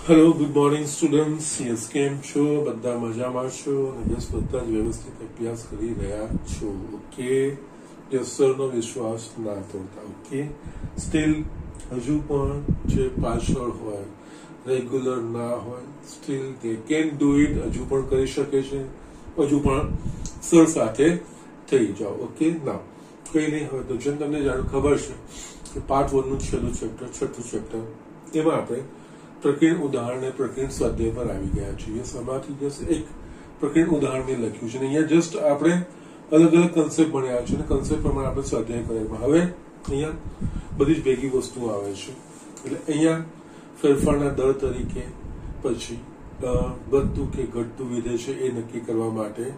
Hello good morning students yes કેમ છો બધા મજામાં છો અને યસ બધા જ વ્યવસ્થિત અભ્યાસ કરી રહ્યા છો ઓકે યસ સરનો વિશ્વાસ ના તોડતા ઓકે સ્ટીલ હજુ પણ જે પાછળ હોય રેગ્યુલર ના હોય steel they can do it હજુ પણ કરી શકે છે હજુ પણ સર સાથે થઈ જાઓ ઓકે ના કઈ નહીં હોય તો જેમ તમને જાણ ખબર છે કે પાર્ટ 1 નું છેલ્લું ચેપ્ટર છઠ્ઠું ચેપ્ટર એમાં આપણે પ્રકીર્ણ ઉદાહરણ પ્રકીર્ણ સ્વાધ્યાય પર આવી ગયા છીએ એમાંથી જસ્ટ એક પ્રકીર્ણ ઉદાહરણ લખ્યું છે અહીંયા જસ્ટ આપણે અલગ અલગ કન્સેપ્ટ ભણ્યા છે અને કન્સેપ્ટ પ્રમાણે આપણે સ્વાધ્યાય કર્યા હવે અહીંયા બધી જ ભેગી વસ્તુઓ આવે છે એટલે અહીંયા ફેરફારના દર તરીકે પછી વધતું કે ઘટતું વિધેય છે એ નક્કી કરવા માટે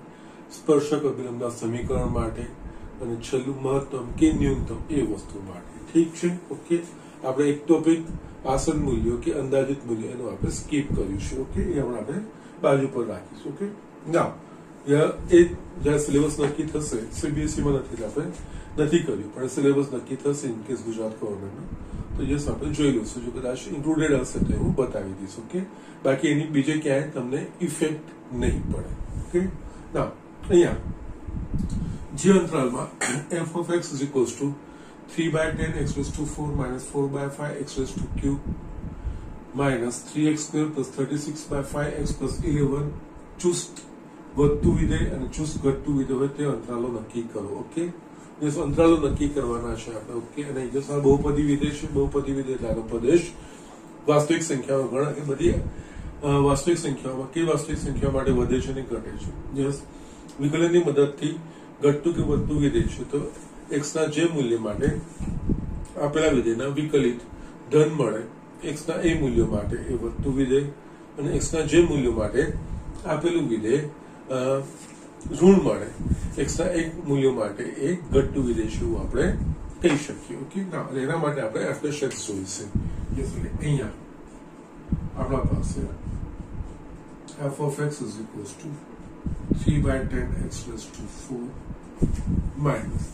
સ્પર્શક અભિલંબના સમીકરણ માટે અને છેલ્લું મહત્તમ કે ન્યૂનતમ એ વસ્તુ માટે ઠીક છે ઓકે આપણે એક ટોપિક આસન મૂલ્યો કે અંદાજિત મૂલ્ય એનું આપણે સ્કીપ કરીશું ઓકે એ આપણે બાજુ પર રાખીશું ઓકે ના એ જ્યારે સિલેબસ નક્કી થશે સીબીએસઈ માં આપણે નથી કર્યું પણ સિલેબસ નક્કી થશે ઇન કેસ ગુજરાત ગવર્મેન્ટનું તો યસ આપણે જોઈ લઈશું જો કદાચ ઇન્ક્લુડેડ હશે તો હું બતાવી દઈશ ઓકે બાકી એની બીજે ક્યાંય તમને ઇફેક્ટ નહીં પડે ઓકે ના અહીંયા જે અંતરાલમાં f of x is equals to 3/10 x raised to 4 minus 4/5 x raised to cube minus 3x square plus 36/5 x plus 11 ચુસ્ત વધતું વિધેય અને ચુસ્ત ઘટતું વિધેય હોય તે અંતરાલો નક્કી કરો ઓકે જે અંતરાલો નક્કી કરવાના છે આપણે ઓકે અને જે બહુપદી વિધેય છે બહુપદી વિધેય એટલે પ્રદેશ વાસ્તવિક સંખ્યાઓ ગણ એ બધી વાસ્તવિક સંખ્યાઓમાં કે વાસ્તવિક સંખ્યા માટે વધે છે અને ઘટે છે યસ વિકલનની મદદથી ઘટતું કે વધતું વિધેય છે તો x ના જે મૂલ્ય માટે આપેલા વિધેયના વિકલિત ધન મળે x ના એ મૂલ્ય માટે એ વધતું વિધેય અને x ના જે મૂલ્ય માટે આપેલું વિધેય ઋણ મળે x ના એક મૂલ્ય માટે એ ઘટતું વિધેય છે એવું આપણે કહી શકીએ ઓકે ના એના માટે આપણે f x જોઈશે અહીંયા આપણા પાસે f of x is equals to 3/10 x raised to 4 minus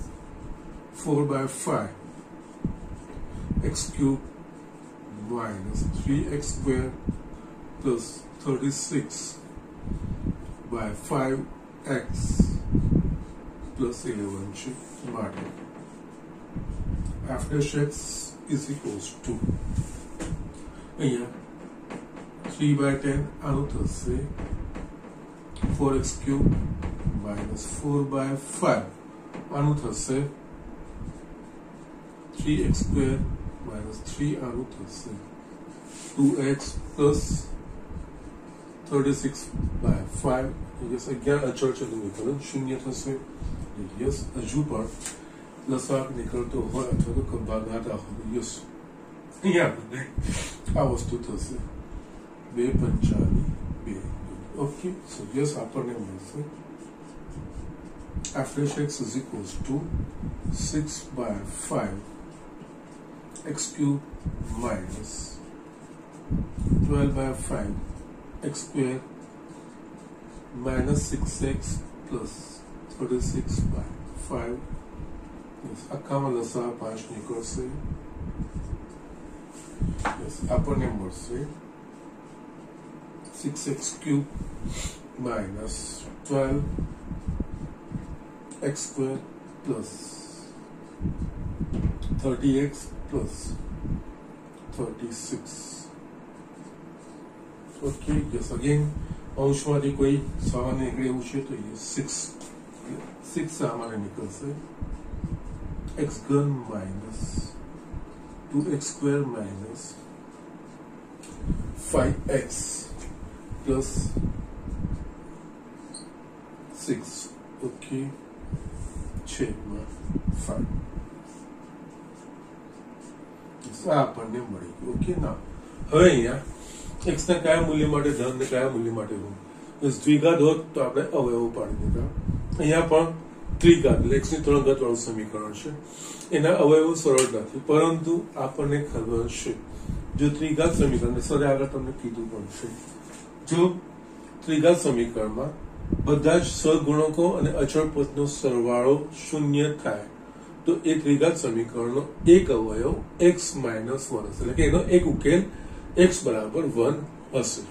4/5 x cubed minus 3x squared plus 36/5x plus 11 છે માટે f dash x is equals to અહીંયા 3/10 આનું થશે 4x cubed minus 4/5 આનું થશે 3x square minus 3 આનું થશે 2x plus 36/5 યસ 11 અચળ છે તો વિકલન શૂન્ય થશે યસ હજુ પણ લસાઅ નીકળતો હોય અથવા તો ભાગાકાર હોય યસ અહીંયા આ વસ્તુ થશે 2 પંચાની 2 ઓકે સો યસ આપણને મળશે f dash x is equals to 6/5 x cubed minus 12/5 x square minus 6x plus 36/5 yes આખામાં લસા 5 નીકળશે yes આપણને મળશે 6x cubed minus 12x square plus 30x plus 36 okay yes again અંશમાંથી કોઈ સામાન્ય નીકળે એવું છે તો એ 6 સામાન્ય નીકળશે x ઘન minus 2x square minus 5x plus 6 okay છેદમાં 5 આ આપણને મળી ગયું ઓકે ના હવે અહીંયા x ના કયા મૂલ્ય માટે ધન ને કયા મૂલ્ય માટે ઋણ દ્વિઘાત હોત તો આપણે અવયવો પાડી દીધા અહીંયા પણ ત્રિઘાત એટલે x ની 3 ઘાત વાળું સમીકરણ છે એના અવયવો સરળ નથી પરંતુ આપણને ખબર છે જો ત્રિઘાત સમીકરણ સરે આગળ તમને કીધું પણ છે જો ત્રિઘાત સમીકરણમાં બધા જ સહગુણકો અને અચળ પદનો સરવાળો શૂન્ય થાય તો એ ત્રિઘાત સમીકરણનો એક અવયવ x - 1 એટલે કે એનો એક ઉકેલ x = 1 હશે.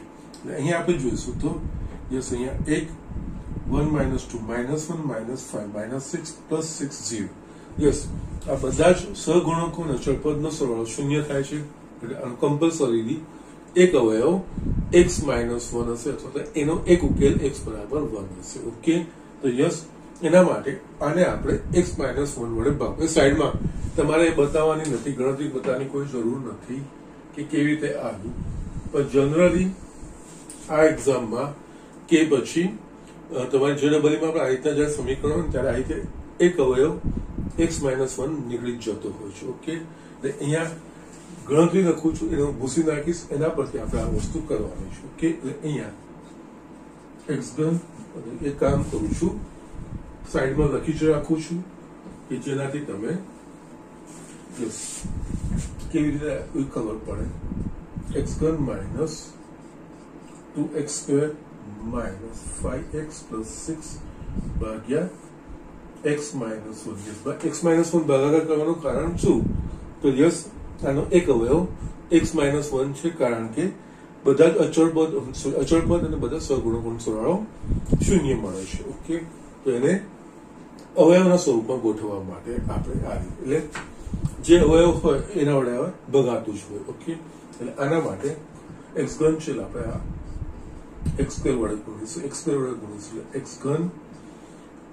અહીંયા આપણે જોઈશું તો યસ અહીંયા 1 1 -2 -1 -5 -6 +6 0. યસ આ બધા જ સહગુણકો અને અચળપદનો સરવાળો શૂન્ય થાય છે એટલે કમ્પલસરીલી એક અવયવ x - 1 હશે અથવા તો એનો એક ઉકેલ x બરાબર 1 હશે. ઓકે, તો યસ એના માટે આને આપણે x - 1 વડે ભાગીએ. સાઈડમાં તમારે બતાવવાની નથી, ગણતરી બતાવવાની કોઈ જરૂર નથી કે કેવી રીતે આવ્યું, પણ જનરલી આ એક્ઝામમાં કે પછી તમારી JEEમાં આપણે આ રીતના જ્યારે સમીકરણ હોય ત્યારે આ રીતે એક અવયવ x - 1 નીકળી જતો હોય છે. ઓકે, એટલે અહીંયા ગણતરી લખું છું, એને હું ભૂસી નાખીશ, એના પરથી આપણે આ વસ્તુ કરવાની છે. ઓકે, એટલે અહીંયા x ઘન એક કામ કરું છું, સાઈડમાં લખી જ રાખું છું કે જેનાથી તમે કેવી રીતે ખબર પડે. x ઘન -2x² -5x + 6 ભાગ્યા x - 1. x - 1 ભાગાકાર કરવાનું કારણ શું? તો યસ આનો એક અવયવ x - 1 છે, કારણ કે બધા જ અચળપદ અને બધા સહગુણકોનો સરવાળો શૂન્ય મળે છે. ઓકે, તો એને અવયવના સ્વરૂપમાં ગોઠવવા માટે આપણે આ રીતે, એટલે જે અવયવ હોય એના વડે ભગાતું જ હોય. ઓકે, એટલે આના માટે x ઘન છે, આપણે આ x² વડે ગુણીશું, x² વડે ગુણીશું, x ઘન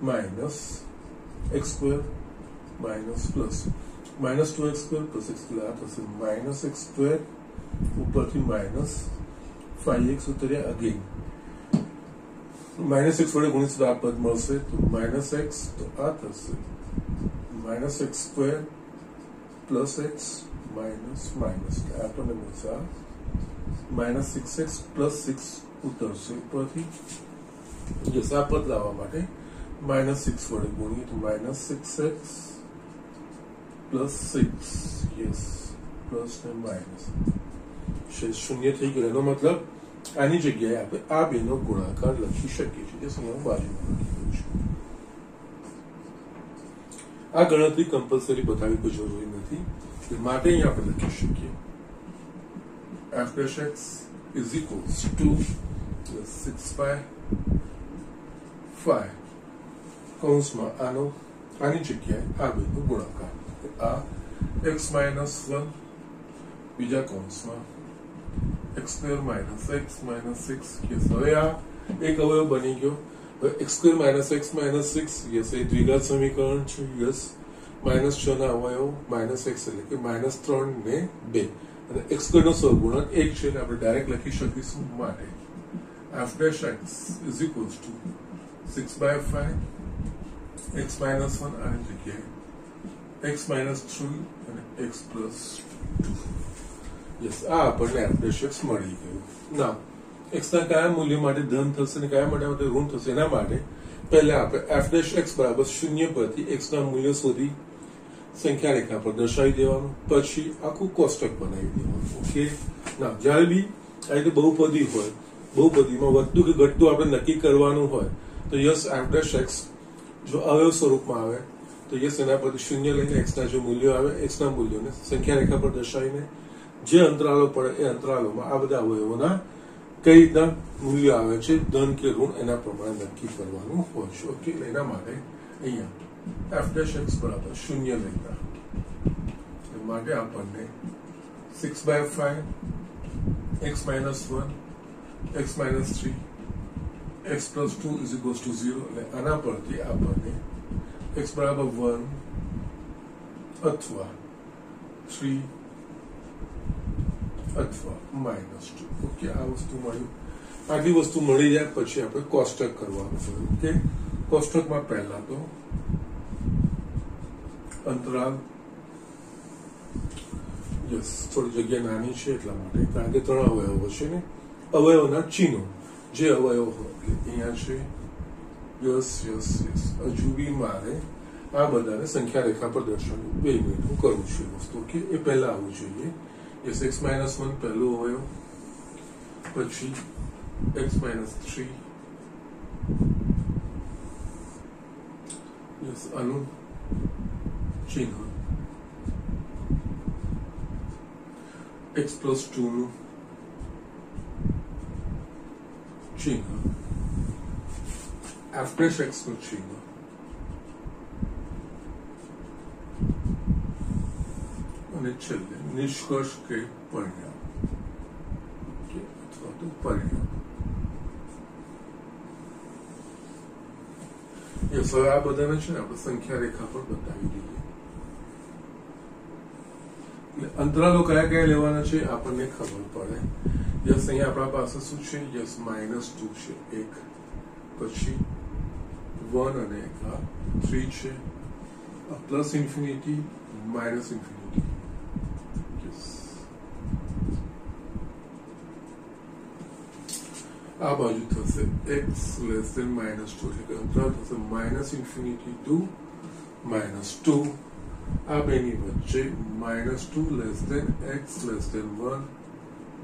minus x² minus plus -2x² + x² આ થશે -x² ઉપરથી -5x ઉતર્યા, અગેન -x વડે ગુણીશું આ પદ મળશે, તો -x, તો આ થશે -x² + x માઇનસ આપણને મળશે આ -6x + 6 ઉતરશે ઉપરથી. યસ આ પદ લાવવા માટે -6 વડે ગુણીએ તો -6x + 6, યસ પ્લસ ને માઇનસ શૂન્ય થઈ ગયો. એનો મતલબ આની જગ્યાએ આપણે આ બેનો ગુણાકાર લખી શકીએ છીએ, જે અહીંયા બાજુમાં લખી દઉં છું. આ ગણતરી કમ્પલસરી બતાવી કોઈ જરૂરી નથી, માટે અહીંયા આપણે લખી શકીએ f' x is equals to 6/5 કૌંસમાં આની જગ્યાએ આ બેનો ગુણાકાર, આ x - 1 બીજા કૌંસમાં x² - x - 6. યસ હવે આ એક અવયવ બની ગયો. હવે x² - x - 6, યસ એ દ્વિઘાત સમીકરણ છે. યસ -6 ના અવયવ -x એટલે કે -3 ને 2 અને x² નો સહગુણક 1 છે, એટલે આપણે ડાયરેક્ટ લખી શકીશું. માટે f' x is equals to 6/5 x - 1 આની જગ્યાએ x - 3 અને x + 2. યસ આ આપણને f' x મળી ગયું. ના x ના કયા મૂલ્ય માટે ધન થશે અને કયા માટે ઋણ થશે, એના માટે પહેલા આપણે f' x બરાબર 0 પરથી x ના મૂલ્ય શોધી સંખ્યા રેખા પર દર્શાવી દેવાનું, પછી આખું કોષ્ટક બનાવી દેવાનું. ઓકે, ના જ્યારે બી આ રીતે બહુપદી હોય, બહુપદીમાં વધતું કે ઘટતું આપણે નક્કી કરવાનું હોય તો યસ f' x જો અવયવ સ્વરૂપમાં આવે તો યસ એના પરથી 0 લઈને x ના જો મૂલ્યો આવે, x ના મૂલ્યોને સંખ્યા રેખા પર દર્શાવીને જે અંતરાલો પડે એ અંતરાલોમાં આ બધા અવયવોના કઈ રીતના મૂલ્ય આવે છે, ધન કે ઋણ, એના પ્રમાણે નક્કી કરવાનું હોય છે. ઓકે, એના માટે અહીંયા f' x બરાબર 0 લેતા માટે આપણને 6/5 x - 1 x - 3 x + 2 = 0, એટલે આના પરથી આપણને x બરાબર 1 અથવા 3 અથવા -2. ઓકે, આ વસ્તુ મળ્યું. આટલી વસ્તુ મળી જાય પછી આપણે કોષ્ટક કરવાનું છે. ઓકે, કોષ્ટકમાં પહેલા તો અંતરાલ, યસ થોડી જગ્યા નાની છે એટલા માટે, કારણ કે 3 અવયવો છે ને, અવયવોના ચિહ્નો જે અવયવ હોય અહીંયા છે. યસ યસ યસ હજુ બી મારે આ બધાને સંખ્યા રેખા પર દર્શાવવું 2 મિનિટ હું કરું છું એ વસ્તુ. ઓકે, એ પહેલા આવવું જોઈએ. યસ x - 1 પહેલું અવયવ, પછી x - 3, યસ આનું ચિહ્ન, x + 2 નું ચિહ્ન, f ડેશ x નું ચિહ્ન અને છેલ્લે નિષ્કર્ષ કે પરિણામ અથવા તો પરિણામ. યસ, હવે આ બધાને છે ને આપણે સંખ્યા રેખા પર બતાવી દઈએ. અંતરાલો કયા કયા લેવાના છે આપણને ખબર પડે. યસ, અહીંયા આપણા પાસે શું છે? યસ, -2 છે એક, પછી 1 અને 3 છે, પ્લસ ઇન્ફિનિટી, માઇનસ ઇન્ફિનિટી. આ બાજુ થશે x લેસ ધેન -2, એટલે કે અંતરાલ થશે -ઇન્ફિનિટી ટુ -2. આ બેની વચ્ચે -2 less than x less than 1,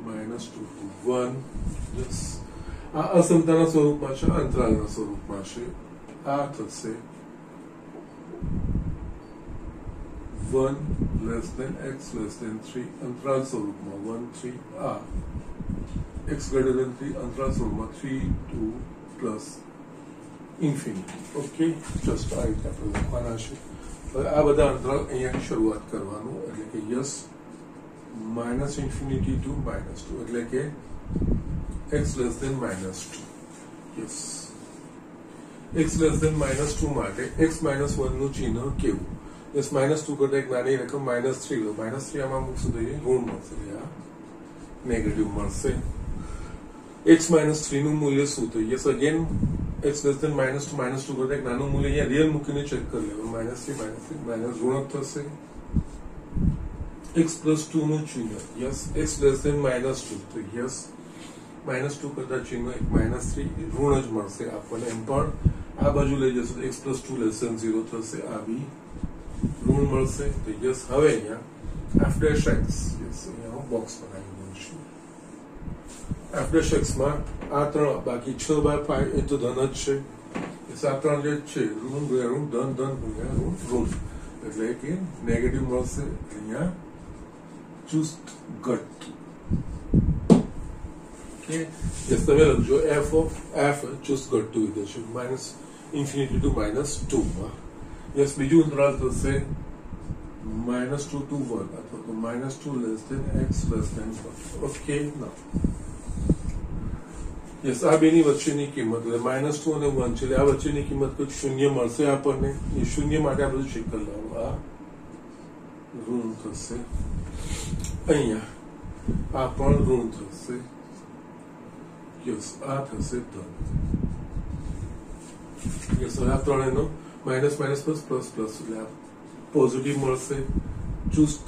-2 to 1. Yes, આ અસમતાના સ્વરૂપમાં છે, અંતરાલના સ્વરૂપમાં છે. આ થશે 1 less than x less than 3, અંતરાલ સ્વરૂપમાં 1, 3. આ x greater than 3, અંતરાલ સ્વરૂપમાં 3, 2 પ્લસ ઇન્ફિનિટી. ઓકે, જસ્ટ આ રીતે આપણે લખવાના છે. હવે આ બધા અંતરાલ અહીંયા શરૂઆત કરવાનું, એટલે કે યસ, -ઇન્ફિનિટી ટુ -2, એટલે કે x less than -2. Yes, x less than -2 માટે x -1 નું ચિહ્ન કેવું? યસ, -2 કરતા એક નાની રકમ -3 લો. -3 આમાં મૂકશું તો એ ઋણ મળશે, આ નેગેટિવ મળશે. x -3 નું મૂલ્ય શું થયું? Yes, again x less than -2 કરતા એક નાનું મૂલ્ય અહીંયા રિયલ મૂકીને ચેક કરી લેવું. -3 માઇનસ ઋણક થશે. x +2 નું ચિહ્ન, યસ, x લેસ ધેન -2, તો યસ, -2 કરતા ચિહ્ન એક -3 ઋણ જ મળશે આપણને. એમ પણ આ બાજુ લઈ જશે તો x +2 લેસ ધેન 0 થશે, આ બી ઋણ મળશે. તો યસ, હવે અહીંયા f ડેશ x, યસ, અહીંયા હું બોક્સ બનાવી દઉં છું. f ડેશ x માં આ 3, બાકી 6/5 એ તો ધન જ છે. આ 3 જે છે ઋણ ગુણ્યા ઋણ, ધન ધન ગુણ્યા ઋણ, એટલે કે નેગેટિવ મળશે. અહીંયા ચુસ્ત ઘટતું. ઓકે, યસ, તમે લખજો f ઓફ f ચુસ્ત ઘટતું વિધેય છે, -ઇન્ફિનિટી ટુ -2 માં. યસ, બીજું અંતરાલ થશે -2 to 1, અથવા તો -2 less than x less than 1. Okay, ના, યસ, આ બેની વચ્ચેની કિંમત એટલે -2 અને 1 છે, એટલે આ વચ્ચેની કિંમત કોઈ શૂન્ય મળશે આપણને. એ શૂન્ય માટે આ બધું ચેક કરી લેવાનું. આ ઋણ થશે, અહીંયા આ પણ ઋણ થશે. યસ, આ થશે ધન. યસ, આ ત્રણેયનો minus minus plus plus plus, એટલે આ પોઝિટિવ મળશે. ચુસ્ત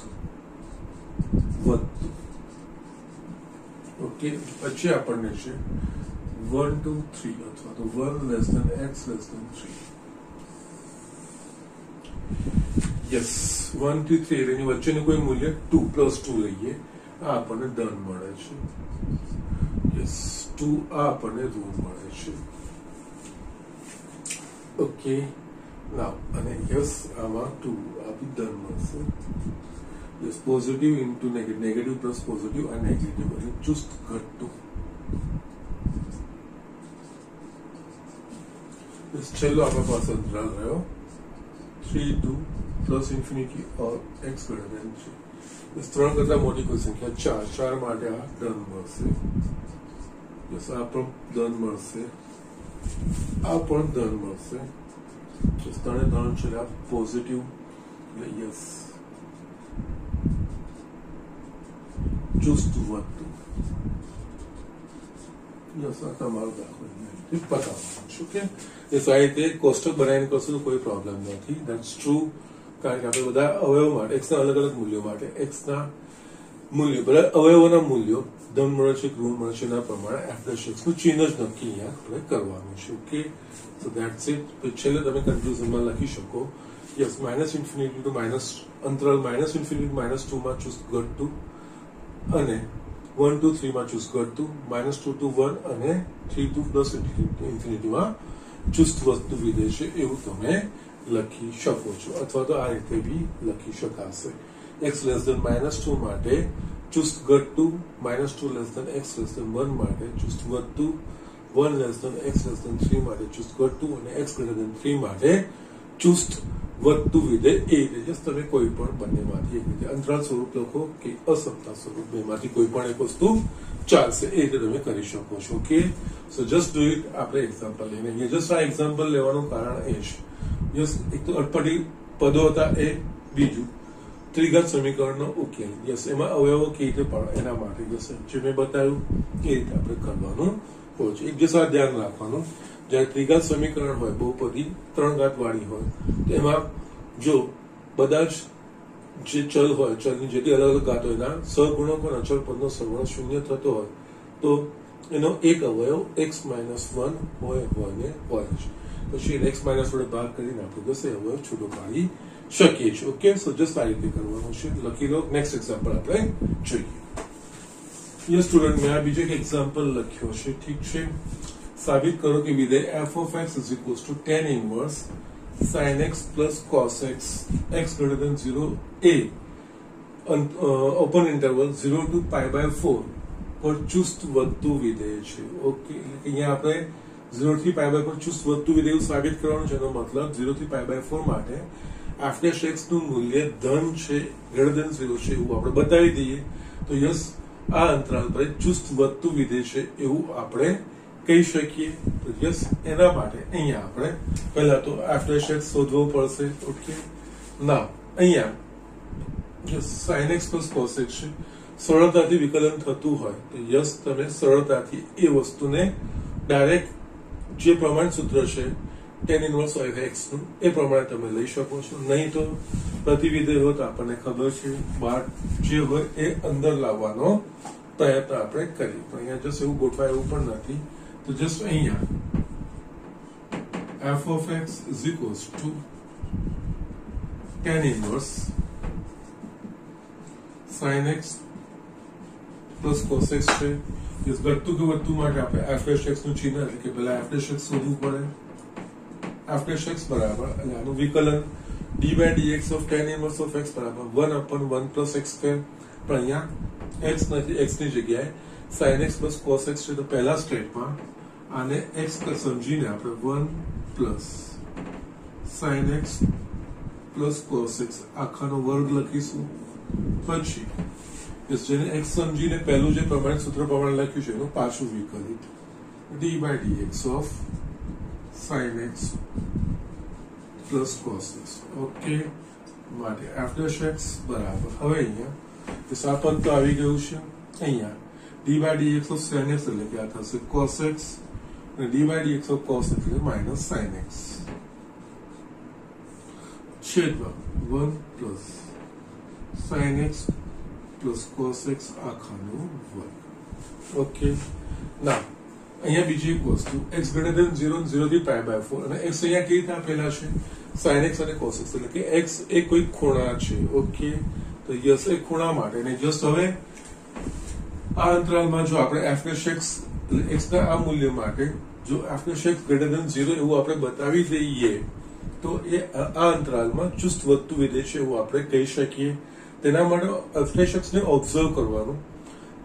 વધતું. ઓકે, પછી આપણને છે 1 to 3, અથવા તો 1 less than x less than 3. Yes, 1 થી 3 એની વચ્ચેનું કોઈ મૂલ્ય 2 +2 લઈએ, આ આપણને ધન મળે છે. યસ, 2 આ આપણને ઋણ મળે છે. ઓકે, નાવ, અને યસ, આમાં 2 આ બી ધન મળશે. Yes, positive into negative, negative plus positive, આ નેગેટિવ, એટલે ચુસ્ત ઘટતું. છેલ્લો આપણા પાસે અંતરાલ રહ્યો 3 to plus infinity or x greater than 3. 3 કરતા મોટી કોઈ સંખ્યા 4 માટે આ ધન મળશે. યસ, આ પણ ધન મળશે, આ પણ ધન મળશે. ત્રણે ધન છે, આ પોઝિટિવ, એટલે યસ, ચુસ્ત વધતું. યસ, આ તમારો દાખલો પતાવવાનું છે. ઓકે, એ આ રીતે કોષ્ટક બનાવીને કરશું તો કોઈ પ્રોબ્લેમ નથી. દેટ્સ ટ્રુ, કારણ કે આપણે બધા અવયવ માટે x ના અલગ અલગ મૂલ્યો માટે x ના મૂલ્યો, બધા અવયવોના મૂલ્યો ધન મળે છે, ઋણ મળે છે, એના પ્રમાણે f ડેશ x નું ચિહ્ન જ નક્કી અહીંયા આપણે કરવાનું છે. Okay, so that's it. છેલ્લે તમે કન્ક્લુઝનમાં લખી શકો, યસ, -ઇન્ફિનિટી ટુ અંતરાલ -ઇન્ફિનિટી -2 માં ચુસ્ત ઘટતું, અને 1 to 3 માં ચુસ્ત ઘટતું, -2 to 1 અને 3 to પ્લસ ઇન્ફિનિટીમાં ચુસ્ત વધતું વિધેય છે, એવું તમે લખી શકો છો. અથવા તો આ રીતે બી લખી શકાશે. x લેસ ધેન -2 માટે ચુસ્ત ઘટતું, -2 less than x less than 1 માટે ચુસ્ત વધતું, 1 less than x less than 3 માટે ચુસ્ત ઘટતું અને x greater than 3 માટે ચુસ્ત વધતું વિધેય એ રીતે જસ્ટ તમે કોઈ પણ બંનેમાંથી એક રીતે અંતરાલ સ્વરૂપ લખો કે અસમતા સ્વરૂપ બેમાંથી કોઈ પણ એક વસ્તુ ચાલશે એ રીતે તમે કરી શકો છો okay so just do it આપણે એક્ઝામ્પલ લઈને અહીંયા જસ્ટ આ એક્ઝામ્પલ લેવાનું કારણ એ છે જસ્ટ એક તો અટપટી પદો હતા એ બીજું ત્રિઘાત સમીકરણનો ઉકેલ યસ એમાં અવયવો કેવી રીતે પડે એના માટે જશે જે મેં બતાવ્યું એ રીતે આપણે કરવાનું હોય છે એક જે સાથે ધ્યાન રાખવાનું જ્યારે ત્રિઘાત સમીકરણ હોય બહુપદી 3 ઘાત વાળી હોય તો એમાં જો બધા જ જે ચલ હોય ચલની જેટલી અલગ અલગ ઘાત હોય એના સહગુણકો અને અચળ પદનો સરવાળો 0 થતો હોય તો એનો એક અવયવ x - 1 હોય છે પછી x માઇનસ વડે ભાગ કરીને આપણે દસે અવયવ છૂટો પાડી શકીએ છીએ ઓકે સો જસ્ટ આ રીતે કરવાનું છે લખી લો નેક્સ્ટ એક્ઝામ્પલ આપણે જોઈએ યસ સ્ટુડન્ટ મેં આ બીજો એક એક્ઝામ્પલ લખ્યો છે ઠીક છે સાબિત કરો કે વિધેય f of x is equals to tan inverse sin x plus cos x x greater than 0 a open interval 0 to pi by 4 પર ચુસ્ત વધતું વિધેય છે ઓકે એટલે કે અહીંયા આપણે 0 થી pi by 4 ચુસ્ત વધતું વિધેય સાબિત કરવાનું છે એનો મતલબ 0 થી pi by 4 માટે f dash x નું મૂલ્ય ધન છે greater than 0 છે એવું આપણે બતાવી દઈએ તો યસ આ અંતરાલ પર ચુસ્ત વધતું વિધેય છે એવું આપણે કહી શકીએ તો યસ એના માટે અહીંયા આપણે પહેલા તો f dash x શોધવું પડશે ઓકે ના અહીંયા yes sin x plus cos x છે સરળતાથી વિકલન થતું હોય તો યસ તમે સરળતાથી એ વસ્તુને ડાયરેક્ટ જે પ્રમાણ સૂત્ર છે tan inverse of x નું એ પ્રમાણે તમે લઈ શકો છો નહીં તો પ્રતિવિધેય હોય તો આપણને ખબર છે બહાર જે હોય એ અંદર લાવવાનો પ્રયત્ન આપણે કરીએ પણ અહીંયા જસ્ટ એવું ગોઠવાય એવું પણ નથી તો જસ્ટ અહીંયા f of x is equals to tan inverse sin x plus cos x છે इस घटતું કે વધતું માટે આપણે f dash x નું ચિહ્ન એટલે કે પહેલા f dash x શોધવું પડે f dash x બરાબર એટલે આનું વિકલન d by dx of tan inverse of x બરાબર 1/1 plus x square પણ અહીંયા x નથી x ની જગ્યાએ sin x plus cos x છે તો પહેલા સ્ટેપમાં આને x સમજીને આપણે 1 plus sin x plus cos x આખાનો વર્ગ લખીશું પછી જેને x સમજીને પહેલું જે પ્રમાણ સૂત્ર પ્રમાણે લખ્યું છે એનું પાછું વિકલિત d by dx of sin x plus cos x okay માટે f dash x બરાબર હવે અહીંયા સાપન તો આવી ગયું છે અહીંયા d by dx of sin x એટલે કે આ થશે cos x અને d by dx of cos x એટલે minus sin x છેદમાં 1 plus sin x plus cos x આખાનો વર્ગ ઓકે ના અહીંયા બીજી એક વસ્તુ x greater than 0 0 થી pi by 4 અને x અહીંયા કેવી રીતે આપેલા છે sin x અને cos x એટલે કે x એ કોઈ ખૂણા છે ઓકે તો યસ એ ખૂણા માટે અને જસ્ટ હવે આ અંતરાલમાં જો આપણે f dash x x ના આ મૂલ્ય માટે જો f dash x greater than 0 એવું આપણે બતાવી દઈએ તો એ આ અંતરાલમાં ચુસ્ત વધતું વિધેય છે એવું આપણે કહી શકીએ તેના માટે f dash x ને ઓબ્ઝર્વ કરવાનું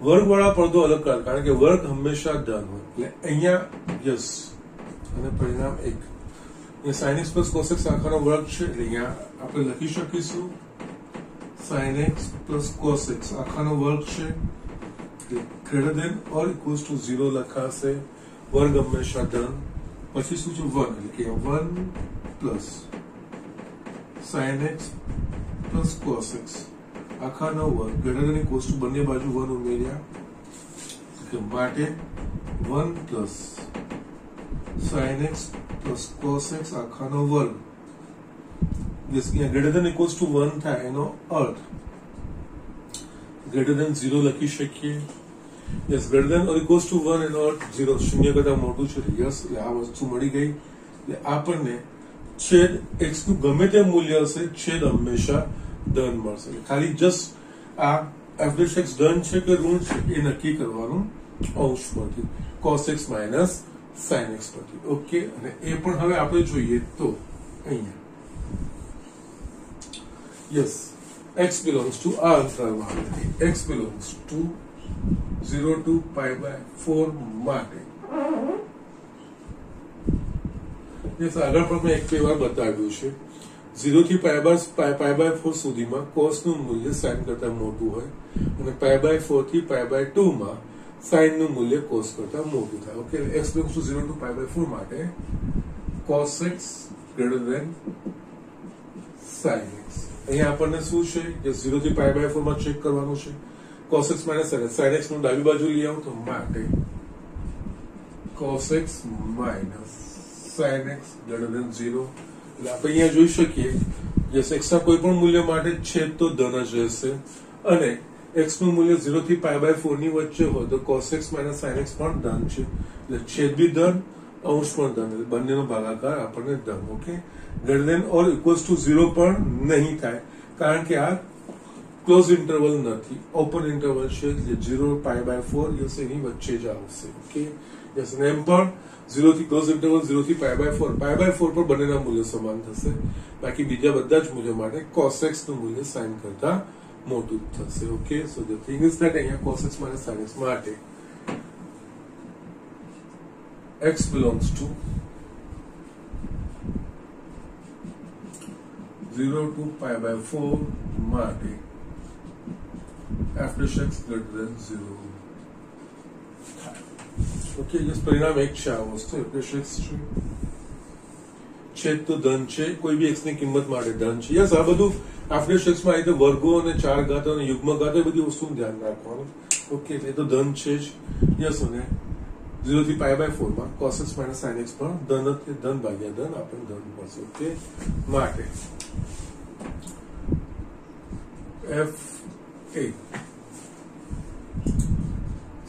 વર્ગવાળા પડદો અલગ કારણ કે વર્ગ હંમેશા ધન હોય એટલે અહીંયા યસ અને પરિણામ 1 sin x plus cos x આખાનો વર્ગ છે એટલે અહીંયા આપણે લખી શકીશું sin x plus cos x આખાનો વર્ગ છે greater than or equals to 0 લખાશે વર્ગ હંમેશા ધન પછી શું છે 1 એટલે કે 1 plus sin x plus cos x આખાનો વર્ગ greater than equals to બંને બાજુ 1 ઉમેર્યા કે માટે 1 plus sin x plus cos x આખાનો વર્ગ this greater than equals to 1 થાય એનો અર્થ greater than 0 લખી શકીએ yes greater than or equals to 1 એનો અર્થ 0 શૂન્ય કરતા મોટું છે યસ એટલે આ વસ્તુ મળી ગઈ એટલે આપણને છેદ x નું ગમે તે મૂલ્ય હશે છેદ હંમેશા ધન મળશે ખાલી જસ્ટ આ f dash x ધન છે કે ઋણ છે એ નક્કી કરવાનું અંશ પરથી cos x minus sin x પરથી ઓકે અને એ પણ હવે આપણે જોઈએ તો અહીંયા yes x belongs to આ અંતરાલમાં x belongs to 0 to pi by 4 માટે યસ, આગળ પણ મેં એક બે વાર બતાવ્યું છે. 0 થી π/4 સુધીમાં cos નું મૂલ્ય sin કરતા મોટું હોય અને π/4 થી π/2 માં sin નું મૂલ્ય cos કરતા મોટું થાય. Okay, x belongs to 0 to π/4 માટે cos x greater than sin x. અહીંયા આપણને શું છે કે 0 થી π/4 માં ચેક કરવાનું છે. cos x minus sin x નું ડાબી બાજુ લઈ આવો તો માટે cos x minus sin x greater than 0. એટલે આપણે અહીંયા જોઈ શકીએ કે x ના કોઈ પણ મૂલ્ય માટે છેદ તો ધન જ રહેશે અને x નું મૂલ્ય 0 થી π/4 ની વચ્ચે હોય તો cos x minus sin x પણ ધન છે. એટલે છેદ બી ધન, અંશ પણ ધન, એટલે બંનેનો ભાગાકાર આપણને ધન. Okay, greater than or equals to 0 પણ નહીં થાય કારણ કે આ ક્લોઝ ઇન્ટરવલ નથી, ઓપન ઇન્ટરવલ છે એટલે 0 π/4 યસ એની વચ્ચે જ આવશે. ઓકે, યસ, અને એમ પણ 0 થી ક્લોઝ ઇન્ટરવલ 0 થી π/4 પર બંનેના મૂલ્યો સમાન થશે. બાકી બીજા બધા જ મૂલ્યો માટે cos x નું મૂલ્ય sin કરતા મોટું થશે. Okay, so the thing is that અહીંયા cos x minus sin x માટે x belongs to 0 to π/4 માટે f dash x greater than 0. Okay, જસ પરિણામ એક છે આ વસ્તુ. f dash x છે, છેદ તો ધન છે, કોઈ બી x ની કિંમત માટે ધન છે. યસ, આ બધું f dash x માં એટલે વર્ગો અને ચાર ઘાત અને યુગ્મ ઘાત એ બધી વસ્તુનું ધ્યાન રાખવાનું. ઓકે, એ તો ધન છે જ. યસ, અને 0 થી π/4 માં cos x minus sin x પણ ધન જ, ધન ભાગ્યા ધન આપણને ધન મળશે. ઓકે, માટે f a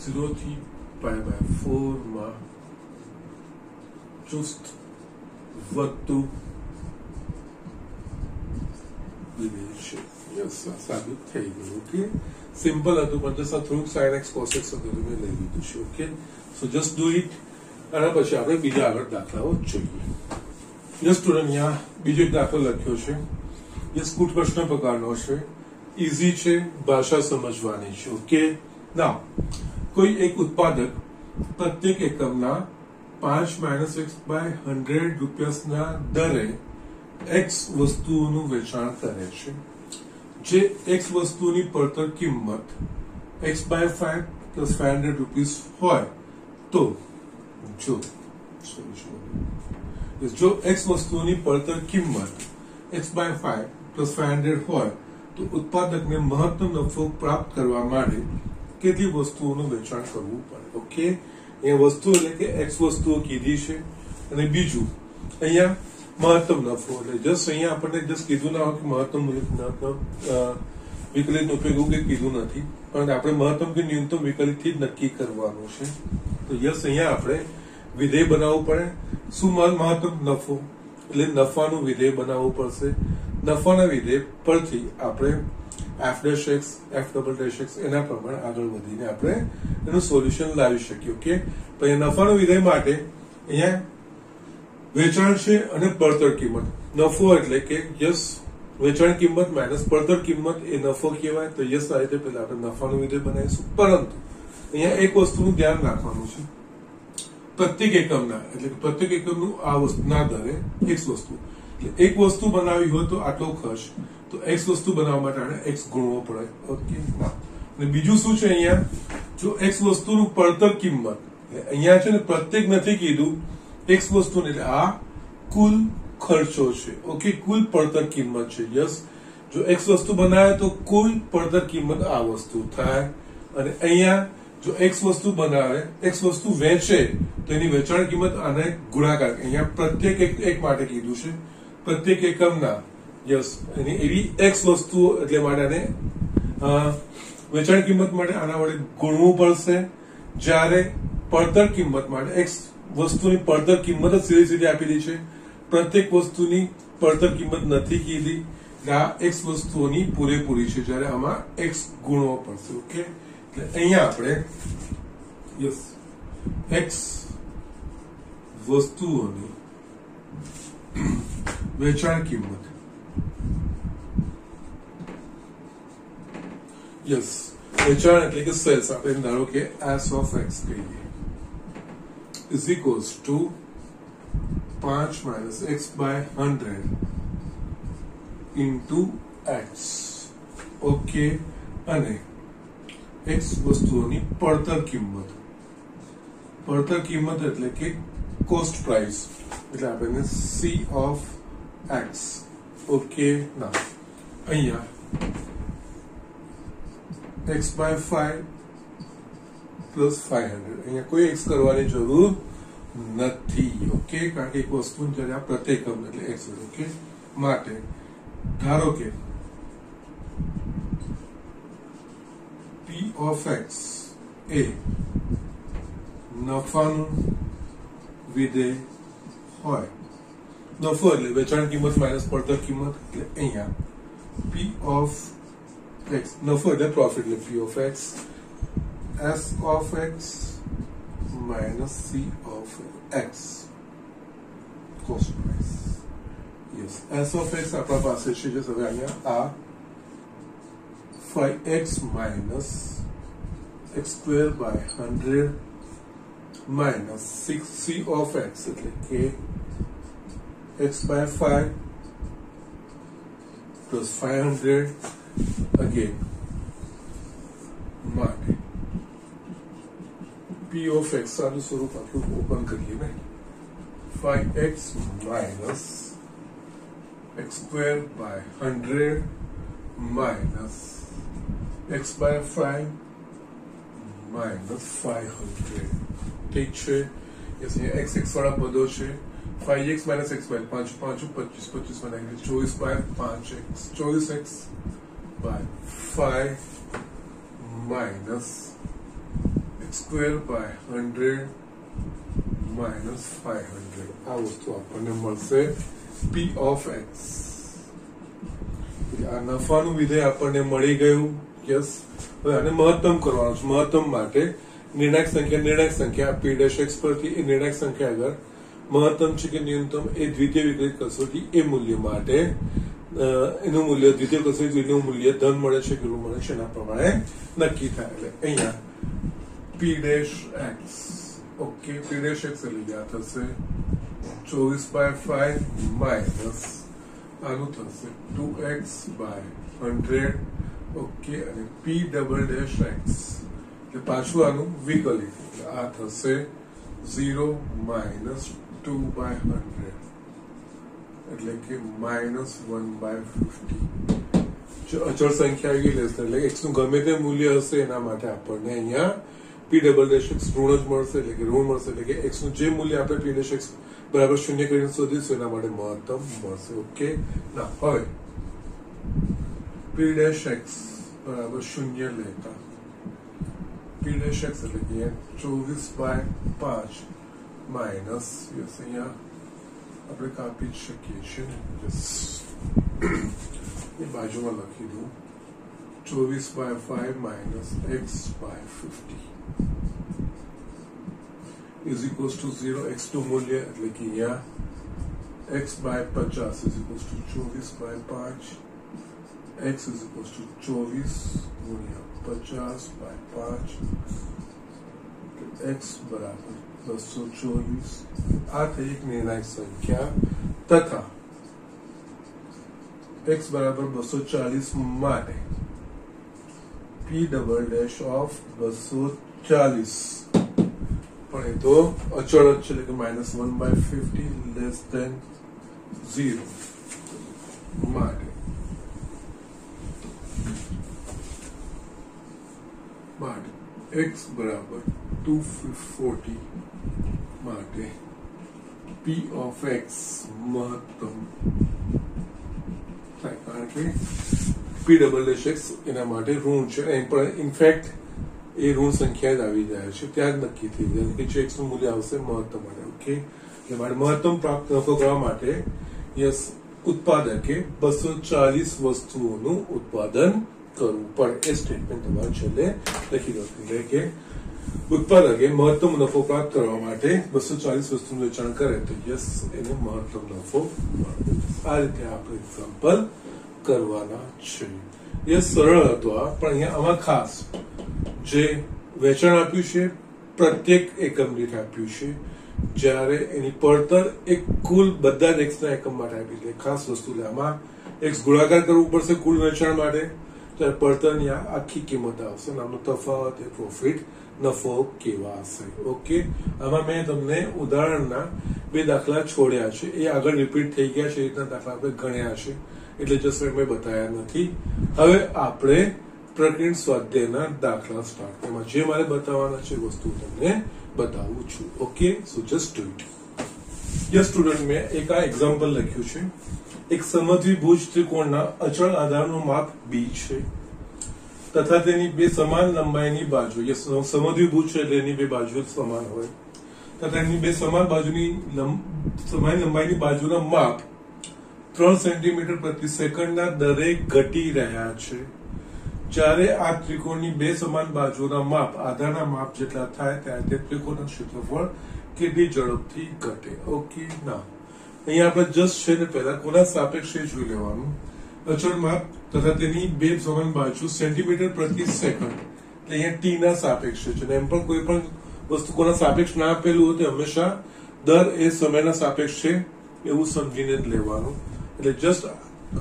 0 થી π/4 માં ચુસ્ત વધતું વિધેય છે. યસ, સાબિત થઈ ગયું. ઓકે, સિમ્પલ હતું પણ જસ્ટ થોડુંક sin x cos x હતું મેં લઈ લીધું છે. Okay, so just do it. અને પછી આપણે બીજા આગળ દાખલાઓ જોઈએ. યસ સ્ટુડન્ટ, અહીંયા બીજો એક દાખલો લખ્યો છે. યસ, કુટ પ્રશ્ન પ્રકારનો છે, ઈઝી છે, ભાષા સમજવાની છે. ઓકે, ના કોઈ એક ઉત્પાદક પ્રત્યેક એકમના 5 - x/100 રૂપિયાના દરે x વસ્તુઓનું વેચાણ કરે છે. જે x વસ્તુની પડતર કિંમત x/5 + 500 રૂપીસ હોય તો જો x વસ્તુઓની પડતર કિંમત x/5 + 500 હોય તો ઉત્પાદકને મહત્તમ નફો પ્રાપ્ત કરવા માટે કેટલી વસ્તુઓનું વેચાણ કરવું પડે. ઓકે, એ વસ્તુ એટલે કે x વસ્તુઓ કીધી છે અને બીજું અહીંયા મહત્તમ નફો. એટલે જસ્ટ અહીંયા આપણને જસ્ટ કીધું ના હોય કે મહત્તમ વિકલિત નો ઉપયોગ કે કીધું નથી, પણ આપણે મહત્તમ કે ન્યૂનતમ વિકલિત થી જ નક્કી કરવાનું છે. તો યસ, અહીંયા આપણે વિધેય બનાવવું પડે. શું મહત્તમ નફો, એટલે નફાનું વિધેય બનાવવું પડશે. નફાના વિધેય પરથી આપણે f dash x f double dash x એના પ્રમાણે આગળ વધીને આપણે એનું સોલ્યુશન લાવી શકીએ. ઓકે, પછી નફાનું વિધેય માટે અહીંયા વેચાણ છે અને પડતર કિંમત. નફો એટલે કે યસ વેચાણ કિંમત માઇનસ પડતર કિંમત એ નફો કહેવાય. તો યસ, આ રીતે પહેલા આપણે નફાનું વિધેય બનાવીશું. પરંતુ અહીંયા એક વસ્તુનું ધ્યાન રાખવાનું છે, પ્રત્યેક એકમના એટલે કે પ્રત્યેક એકમનું આ વસ્તુના દરે x વસ્તુ, એટલે એક વસ્તુ બનાવી હોય તો આટલો ખર્ચ, તો x વસ્તુ બનાવવા માટે આને x ગુણવો પડે. ઓકે, અને બીજું શું છે અહીંયા, જો x વસ્તુનું પડતર કિંમત, અહીંયા છે ને પ્રત્યેક નથી કીધું x વસ્તુને, એટલે આ કુલ ખર્ચો છે. ઓકે, કુલ પડતર કિંમત છે. યસ, જો x વસ્તુ બનાવે તો કુલ પડતર કિંમત આ વસ્તુ થાય. અને અહીંયા જો x વસ્તુ બનાવે, x વસ્તુ વેચે તો એની વેચાણ કિંમત આને ગુણાકાર, અહીંયા પ્રત્યેક એક માટે કીધું છે, પ્રત્યેક એકમના. યસ, એની એવી x વસ્તુઓ એટલે માટે આને વેચાણ કિંમત માટે આના વડે ગુણવું પડશે. જ્યારે પડતર કિંમત માટે x વસ્તુની પડતર કિંમત જ સીધી સીધી આપેલી છે, પ્રત્યેક વસ્તુની પડતર કિંમત નથી કીધી. આ x વસ્તુઓની પૂરેપૂરી છે, જ્યારે આમાં x ગુણવો પડશે. ઓકે, એટલે અહીંયા આપણે યસ x વસ્તુઓની વેચાણ કિંમત, યસ વેચાણ એટલે કે સેલ્સ, આપણે ધારો કે s of x કહીએ, is equals to 5 minus x by 100 into x. Okay, અને એક્સ વસ્તુઓની પડતર કિંમત એટલે કે કોસ્ટ પ્રાઇસ, એટલે આપણે સી ઓફ એક્સ. ઓકે, ના અહીંયા એક્સ બાય 5 પ્લસ 500, અહીંયા કોઈ એક્સ કરવાની જરૂર નથી. ઓકે, કારણ કે એક વસ્તુ જ્યારે આ પ્રત્યેકમ એટલે એક્સ. ઓકે, માટે ધારો કે પી ઓફ એક્સ એ નફાનું વિધેય હોય. નફો એટલે વેચાણ કિંમત માઇનસ પડતર કિંમત, એટલે અહીંયા પી ઓફ એક્સ, નફો એટલે પ્રોફિટ, એટલે p of x s of x minus c of x cost price. Yes, s of x આપણા પાસે છે જે હવે અહીંયા આ 5x minus x square by 100 minus 6c of x, એટલે કે x by 5 plus 500 again માટે p of x આનું સ્વરૂપ આટલું ઓપન કરીએ ને 5x minus x square by 100 minus x by 5 minus 500. ઠીક છે, x વાળા પદો છે. 5x minus x by 5 5 25 25 बनाएंगे 24 by 5x 24x by 5 minus x square by 100 minus 500. આ વસ્તુ આપણને મળશે p of x. આ નફાનું વિધેય આપણને મળી ગયું. યસ, હવે આને મહત્તમ કરવાનું છે. મહત્તમ માટે નિર્ણાયક સંખ્યા p dash x પરથી એ નિર્ણાયક સંખ્યા આગળ મહત્તમ છે કે ન્યૂનતમ એ દ્વિતીય વિકલિત કસોટી એ મૂલ્ય માટે એનું મૂલ્ય દ્વિતીય કસોટીનું મૂલ્ય ધન મળે છે કે ઋણ મળે છે એના પ્રમાણે નક્કી થાય. એટલે અહીંયા p dash x. Okay, p dash x એટલે આ થશે 24 by 5 માઇનસ આનું થશે 2x by 100. ઓકે, અને p ડબલ ડેશ x એટલે પાછું આનું વિકલિત, આ થશે 0 minus 2 by 100 એટલે કે minus 1 by 50. અચળ સંખ્યા આવી ગઈ લેસ, એટલે x નું ગમે તે મૂલ્ય હશે એના માટે આપણને અહીંયા p ડબલ ડેશ x ઋણ જ મળશે, એટલે કે ઋણ મળશે, એટલે કે x નું જે મૂલ્ય આપણે p ડેશ x બરાબર 0 કરીને શોધીશું એના માટે મહત્તમ મળશે. ઓકે, ના હવે p ડેશ x બરાબર 0 લેતા p dash x એટલે કે 24 by 5 માઇનસ અહીંયા આપણે કાપી જ શકીએ છીએ ને, એ બાજુમાં લખી દઉં 24 by 5 minus x by 50 is equals to 0. x નું મૂલ્ય એટલે કે અહીંયા x by 50 is equals to 24 by 5. x is equals to 24 ગુણ્યા 50 by 5 x બરાબર 224. આ થઈ એક નિર્ણાયક સંખ્યા તથા x બરાબર 240 માટે p ડબલ ડેશ ઓફ 240 પણ એ તો અચળ જ છે, એટલે કે -1 by 50 લેસ ધેન 0 માટે x બરાબર 240 માટે p of x મહત્તમ થાય, કારણ કે p ડબલ ડેશ x એના માટે ઋણ છે, પણ ઇનફેક્ટ એ ઋણ સંખ્યા જ આવી જાય છે, ત્યાં જ નક્કી થઈ જાય કે જે x નું મૂલ્ય આવશે મહત્તમ માટે. ઓકે, એટલે મારે મહત્તમ પ્રાપ્ત કરવા માટે યસ ઉત્પાદકે 240 વસ્તુઓનું ઉત્પાદન કરવું પડે. એ સ્ટેટમેન્ટ તમારે છેલ્લે લખી દો, એટલે કે ઉત્પાદકે મહત્તમ નફો પ્રાપ્ત કરવા માટે 240 વસ્તુનું વેચાણ કરે તો યસ એને મહત્તમ નફો મળે. આ રીતે આપણે એક્ઝામ્પલ કરવાના છે. યસ, સરળ હતો આ, પણ અહીંયા આમાં ખાસ જે વેચાણ આપ્યું છે પ્રત્યેક એકમ દીઠ આપ્યું છે, જ્યારે એની પડતર એક કુલ બધા જ એક્સ ના એકમ માટે આપી છે. ખાસ વસ્તુ લે, આમાં એક્સ ગુણાકાર કરવું પડશે કુલ વેચાણ માટે, ત્યારે પડતરની આ આખી કિંમત આવશે, આમનો તફાવત એ પ્રોફિટ નફો કહેવાશે. ઓકે, આમાં મેં તમને ઉદાહરણના 2 દાખલા છોડ્યા છે, એ આગળ રિપીટ થઈ ગયા છે, એ રીતના દાખલા આપણે ગણ્યા છે, એટલે જસ્ટ મેં બતાવ્યા નથી. હવે આપણે પ્રકરણ સ્વાધ્યાયના દાખલા સ્ટાર્ટ, તેમાં જે મારે બતાવવાના છે વસ્તુ તમને બતાવું છું. Okay, so just do it. Yes student, મેં એક આ એક્ઝામ્પલ લખ્યું છે. એક સમદ્વિભુજ ત્રિકોણના અચળ આધારનું માપ b છે તથા તેની 2 સમાન લંબાઈની બાજુ, સમદ્વિભુજ છે એટલે એની 2 બાજુઓ સમાન હોય, તથા એની 2 સમાન લંબાઈની બાજુના માપ 3 સેન્ટીમીટર પ્રતિ સેકન્ડના દરે ઘટી રહ્યા છે. જ્યારે આ ત્રિકોણની 2 સમાન બાજુના માપ આધારના માપ જેટલા થાય ત્યારે તે ત્રિકોણનું ક્ષેત્રફળ કેટલી ઝડપથી ઘટે. ઓકે, ના અહીંયા આપણે જસ્ટ છે ને પહેલા કોના સાપેક્ષે જોઈ લેવાનું, અચળ માપ તથા તેની 2 સમાન બાજુ સેન્ટીમીટર પ્રતિ સેકન્ડ, એટલે અહીંયા ટી ના સાપેક્ષે છે. એમ પણ કોઈ પણ વસ્તુ કોના સાપેક્ષ ના આપેલું હોય તો હંમેશા દર એ સમયના સાપેક્ષે એવું સમજીને જ લેવાનું. એટલે જસ્ટ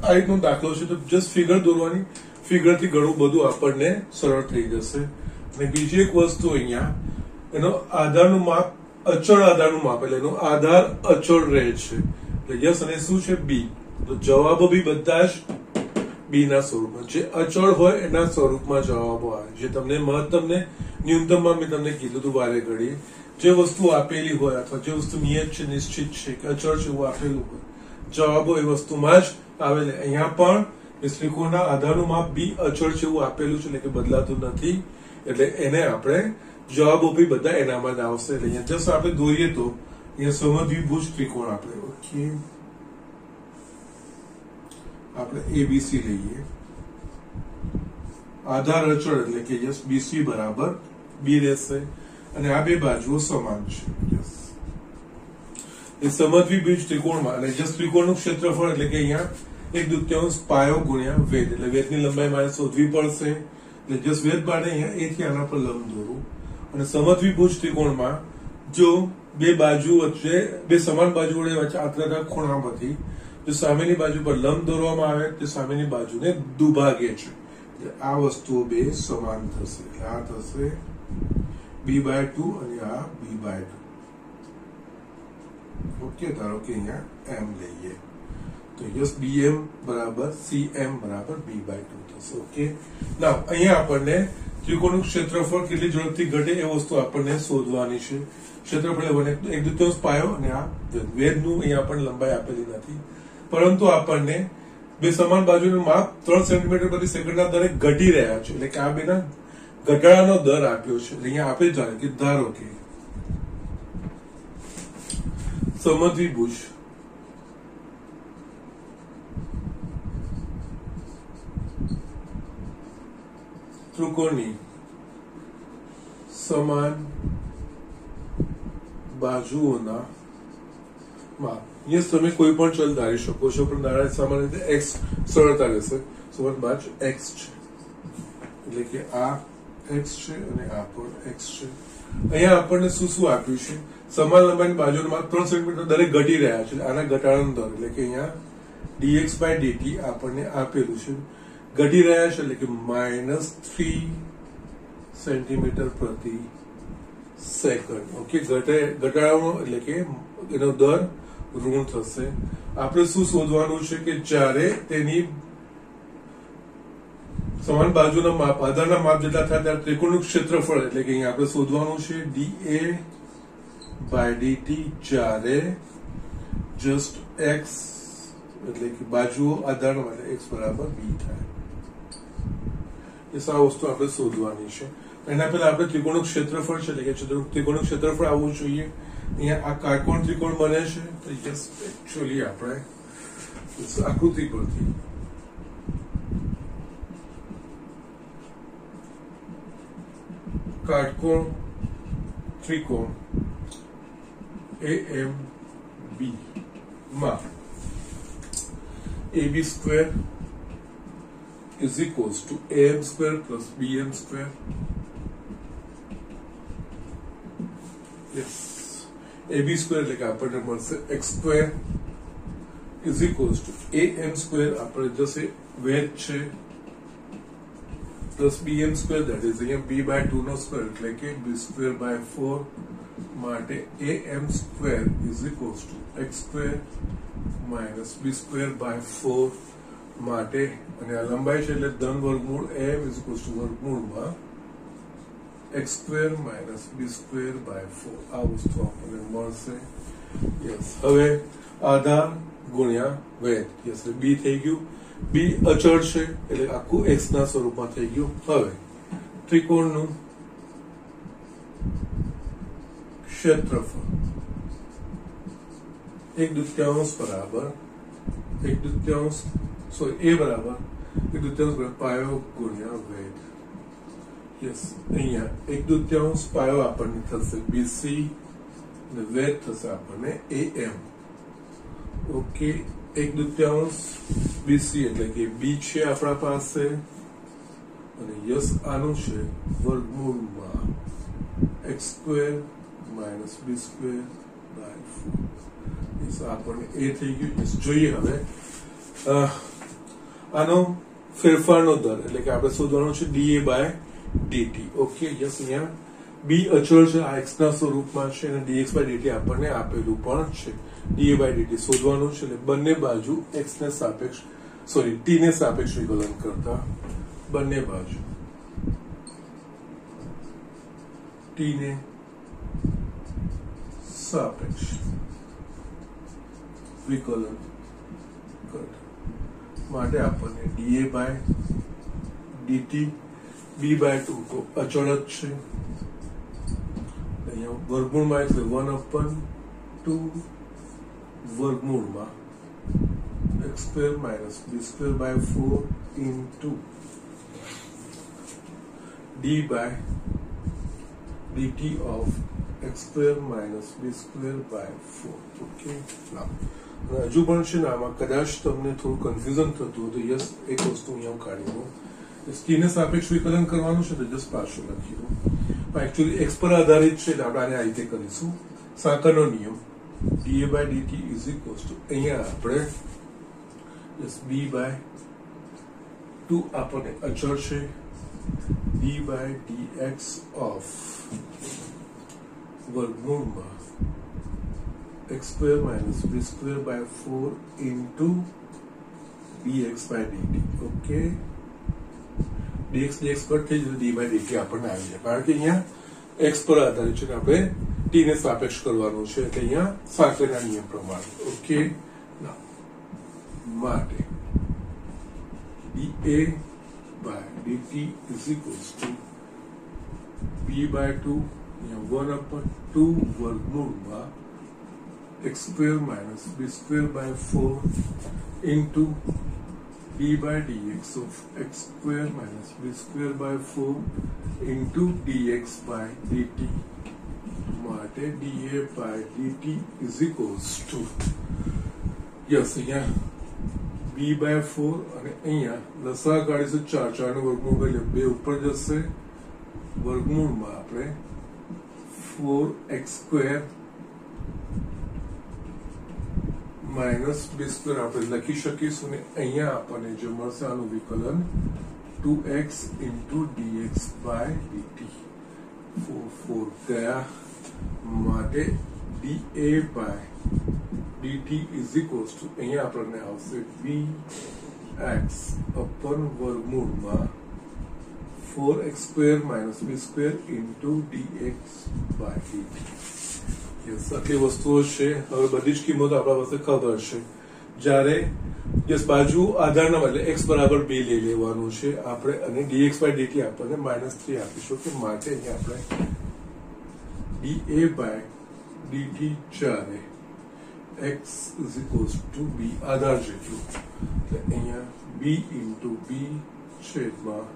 આ રીતનો દાખલો છે તો જસ્ટ ફિગર દોરવાની, ફિગરથી ઘણું બધું આપણને સરળ થઈ જશે. અને બીજી એક વસ્તુ, અહીંયા એનો આધારનું માપ, અચળ આધારનું માપ, એટલે એનો આધાર અચળ રહે છે, એટલે યસ. અને શું છે? બી. તો જવાબો બી બધા જ બી ના સ્વરૂપમાં, જે અચળ હોય એના સ્વરૂપમાં જવાબો આવે. જે તમને મહત્તમ ને ન્યૂનતમમાં મેં તમને કીધું હતું વારે ઘડી, જે વસ્તુ આપેલી હોય અથવા જે વસ્તુ નિયત છે, નિશ્ચિત છે કે અચળ છે એવું આપેલું હોય, જવાબો એ વસ્તુમાં જ આવે. અહીંયા પણ ત્રિકોણના આધારનું માપ બી અચળ છે એવું આપેલું છે, એટલે કે બદલાતું નથી, એટલે એને આપણે જવાબો બી બધા એનામાં જ આવશે. એટલે અહીંયા જસ્ટ આપણે દોરીએ તો અહીંયા સમદ્વિભુજ ત્રિકોણ આપણે, ઓકે, આપણે એબીસી લઈએ, આધાર અચળ એટલે કે યસ બીસી બરાબર બી રહેશે, અને આ 2 બાજુઓ સમાન છે. યસ, એ સમદ્વિભુજ ત્રિકોણમાં, અને જસ્ટ ત્રિકોણનું ક્ષેત્રફળ એટલે કે અહીંયા 1/2 પાયો ગુણ્યા વેધ, એટલે વેધની લંબાઈ મારે શોધવી પડશે. એટલે જસ્ટ વેધ માટે અહીંયા એ થી આના પર લંબ દોરું. અને સમદ્વિભુજ ત્રિકોણમાં જો 2 બાજુ વચ્ચે, 2 સમાન બાજુ વડે વચ્ચે આંતરતા ખૂણામાંથી જો સામેની બાજુ પર લંબ દોરવામાં આવે તે સામેની બાજુને દુભાગે છે, એટલે આ વસ્તુઓ 2 સમાન થશે. આ થશે b/2 અને આ b/2. ઓકે, ધારો કે અહીંયા m લઈએ તો યસ bm બરાબર cm બરાબર b/2 થશે. ઓકે, નાઉ અહીંયા આપણને ત્રિકોણનું ક્ષેત્રફળ કેટલી ઝડપથી ઘટે એ વસ્તુ આપણને શોધવાની છે. ક્ષેત્રફળ 1/2 પાયો, અને આ વેધનું અહીંયા આપણને લંબાઈ આપેલી નથી, પરંતુ આપણને 2 સમાન બાજુનું માપ 3 સેન્ટીમીટર પ્રતિ સેકન્ડના દરે ઘટી રહ્યા છે, એટલે કે આ બેના ઘટાડાનો દર આપ્યો છે. અહીંયા આપે જાણે કે ધારો કે સમદ્વિભુજ ત્રિકોણની સમાન બાજુઓના માપ, યસ તમે કોઈ પણ ચલ ધારી શકો છો, પણ ધારા સામાન્ય રીતે x સરળતા રહેશે. સુમતમાં જ x છે, એટલે કે આ x છે અને આ પણ x છે. અહીંયા આપણને શું શું આપ્યું છે? સમાન લંબાઈની બાજુનો માપ 3 સેન્ટીમીટર દરે ઘટી રહ્યા છે, આના ઘટાડાનો દર, એટલે કે અહીંયા dx/dt આપણને આપેલું છે, ઘટી રહ્યા છે, એટલે કે -3 સેન્ટીમીટર પ્રતિ સેકન્ડ. ઓકે, ઘટાડવાનો એટલે કે એનો દર ઋણ થશે. આપણે શું શોધવાનું છે કે જ્યારે તેની સમાન બાજુના માપ આધારના માપ જેટલા થાય ત્યારે ત્રિકોણનું ક્ષેત્રફળ, એટલે કે અહીંયા આપણે શોધવાનું છે dA/dt, જ્યારે જસ્ટ x એટલે કે બાજુઓ આધારનો એટલે x બરાબર b થાય. એ આ વસ્તુ આપણે શોધવાની છે. એના પહેલા આપણે ત્રિકોણનું ક્ષેત્રફળ છે, એટલે કે ત્રિકોણનું ક્ષેત્રફળ આવવું જોઈએ. અહીંયા આ કાટકોણ ત્રિકોણ બને છે, તો યસ એકચ્યુઅલી આપણે આકૃતિ પરથી કાટકોણ ત્રિકોણ AMB માં AB² is equals to AM² plus BM² yes ab square એટલે કે આપણને મળશે x square is equals two am square આપણે જશે વેધ છે plus bm square that is અહીંયા b/2 નો સ્ક્વેર એટલે કે b સ્ક્વેર બાય 4 માટે am square is equals to x square minus b square by 4 માટે અને આ લંબાઈ છે એટલે ધન વર્ગમૂળ am ઇઝ ઇક્વલ્સ ટુ વર્ગમૂળમાં x square minus b square by 4 આ વસ્તુ આપણને મળશે. યસ હવે આધાર ગુણ્યા વેધ. યસ b થઈ ગયું. b અચળ છે એટલે આખું x ના સ્વરૂપમાં થઈ ગયું. હવે ત્રિકોણનું ક્ષેત્રફળ 1/2 બરાબર 1/2 a બરાબર 1/2 પાયો ગુણ્યા વેધ. યસ અહીંયા 1/2 પાયો આપણને થશે bc અને વેધ થશે આપણને am. ઓકે 1/2 bc એટલે કે b છે આપણા પાસે અને યસ આનું છે વર્ગમૂળમાં x square minus b square by 4. Yes આપણને a થઈ ગયું. યસ જોઈએ હવે આનો ફેરફારનો દર એટલે કે આપણે શોધવાનો છે da/dt. ઓકે યસ અહીંયા b અચળ છે આ x ના સ્વરૂપમાં છે અને dx/dt આપણને આપેલું પણ છે. da/dt શોધવાનું છે એટલે બંને બાજુ x ને સાપેક્ષ t ને સાપેક્ષ વિકલન કરતા બંને બાજુ t ને સાપેક્ષ વિકલન કરતા માટે આપણને da/dt b/2 તો અચળ જ છે અહીંયા વર્ગમૂળમાં એટલે 1/2 વર્ગમૂળમાં x square minus b square by 4 into d/dt of x square minus b square by 4. Okay હજુ પણ છે ને આમાં કદાચ તમને થોડું કન્ફ્યુઝન થતું હતું તો યસ એક વસ્તુ અહીંયા કાઢી દઉં. t ને સાપેક્ષ વિકલન કરવાનું છે તો જસ્ટ પાછું લખી દઉં. એકચ્યુઅલી x પર આધારિત છે એટલે આપણે આ રીતે કરીશું. સાંકળનો નિયમ da/dt is equals to અહીંયા આપણે યસ b/2 આપણને અચળ છે d/dx ઓફ વર્ગમૂળમાં x square minus b square by 4 into dx/dt. Okay dx cut થઈ જશે d/dt આપણને આવી જાય કારણ કે અહીંયા x પર આધારિત છે આપણે t ને સાપેક્ષ કરવાનું છે એટલે અહીંયા સાંકળના નિયમ પ્રમાણે. ઓકે માટે da/dt is equals to b/2 1/2 વર્ગમૂળમાં x square minus b square by 4 into d/dx of x square minus b square by 4 into dx/dt માટે da/dt is equals to yes અહીંયા b/4 અને અહીંયા લસા કાઢીશું 4 નો વર્ગમૂળ એટલે 2 ઉપર જશે વર્ગમૂળમાં આપણે 4x square minus b square આપણે લખી શકીશું અને અહીંયા આપણને જે મળશે આનું વિકલન 2x into dx/dt 4 ગયા માટે da/dt is equals to અહીંયા આપણને આવશે bx upon વર્ગમૂળમાં 4x square minus b square into dx/dt. Yes આટલી વસ્તુઓ છે. હવે બધી જ કિંમતો આપણા પાસે ખબર છે. જ્યારે યસ બાજુ આધારના બદલે x બરાબર 2 લઈ લેવાનું છે આપણે અને dx/dt આપણને -3 આપીશું કે માટે અહીંયા આપણે da/dt જ્યારે x is equals to b આધાર જેટલું એટલે અહીંયા b into b છેદમાં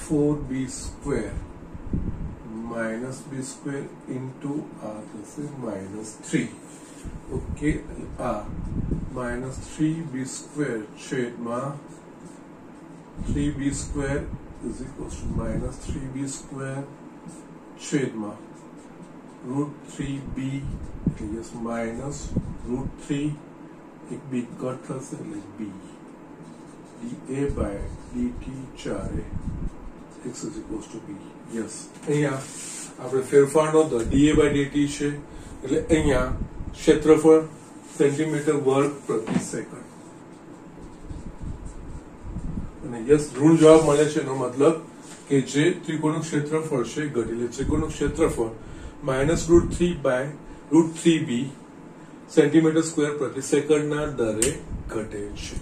4b square minus b square into -3. Okay, -3b square છેદમાં 3b square is equals to -3b square છેદમાં √3b યસ માઇનસ √3 એક બી કટ થશે એટલે બી dA by dt 4 x is equals to b. Yes અહીંયા આપણે ફેરફારનો દર dA by dt છે એટલે અહીંયા ક્ષેત્રફળ સેન્ટીમીટર વર્ગ પ્રતિ સેકન્ડ અને યસ ઋણ જવાબ મળે છે એનો મતલબ કે જે ત્રિકોણનું ક્ષેત્રફળ છે ઘટી એટલે ત્રિકોણનું ક્ષેત્રફળ -√3 by √3b સેન્ટીમીટર સ્ક્વેર પ્રતિ સેકન્ડના દરે ઘટે છે.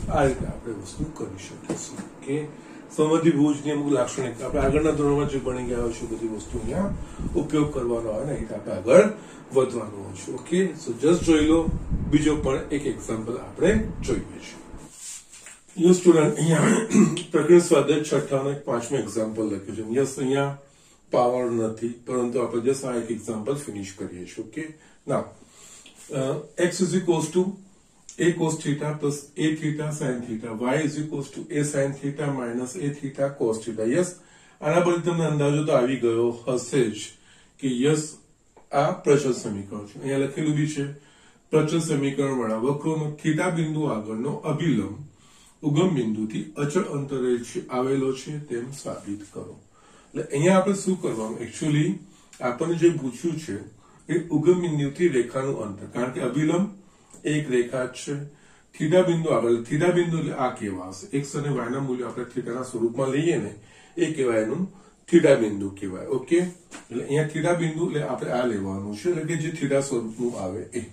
આ રીતે આપણે વસ્તુ કરી શકીશું. ઓકે, સમદ્વિભુજની અમુક લાક્ષણિકતા આપણે આગળના ધોરણમાં જે ભણી ગયા છે બધી વસ્તુ અહીંયા ઉપયોગ કરવાનો આવે ને એ આપણે આગળ વધવાનું હોય છે. ઓકે, સો જસ્ટ જોઈ લો. બીજો પણ એક એક્ઝામ્પલ આપણે જોઈએ છીએ. યુ સ્ટુડન્ટ અહીંયા પ્રકરણ સ્વાધ્યાય 6 નો 5મો એક્ઝામ્પલ લખ્યું છે. યસ અહીંયા પાવર નથી પરંતુ આપણે જસ્ટ આ એક એક્ઝામ્પલ ફિનિશ કરીએ છીએ. Okay, now x is equals to a cos theta plus a theta sin theta, y is equals to a sin theta minus a theta cos theta. Yes આના પરથી તમને અંદાજો તો આવી ગયો હશે જ કે યસ આ પ્રચલ સમીકરણ છે. અહીંયા લખેલું બી છે પ્રચલ સમીકરણ વાળા વક્રોનો થીટા બિંદુ આગળનો અભિલંબ ઉગમ બિંદુથી અચળ અંતરે આવેલો છે તેમ સાબિત કરો. એટલે અહીંયા આપણે શું કરવાનું, એકચ્યુઅલી આપણને જે પૂછ્યું છે એ ઉગમ બિંદુથી રેખાનું અંતર, કારણ કે અભિલંબ એક રેખા છે થીટા બિંદુ આગળ. થીટા બિંદુ એટલે આ કેવા હશે, x અને y ના મૂલ્ય આપણે થીટાના સ્વરૂપમાં લઈએ ને એ કહેવાય એનું થીટા બિંદુ કહેવાય. ઓકે, એટલે અહીંયા થીટા બિંદુ એટલે આપણે આ લેવાનું છે એટલે કે જે થીટા સ્વરૂપનું આવે એ.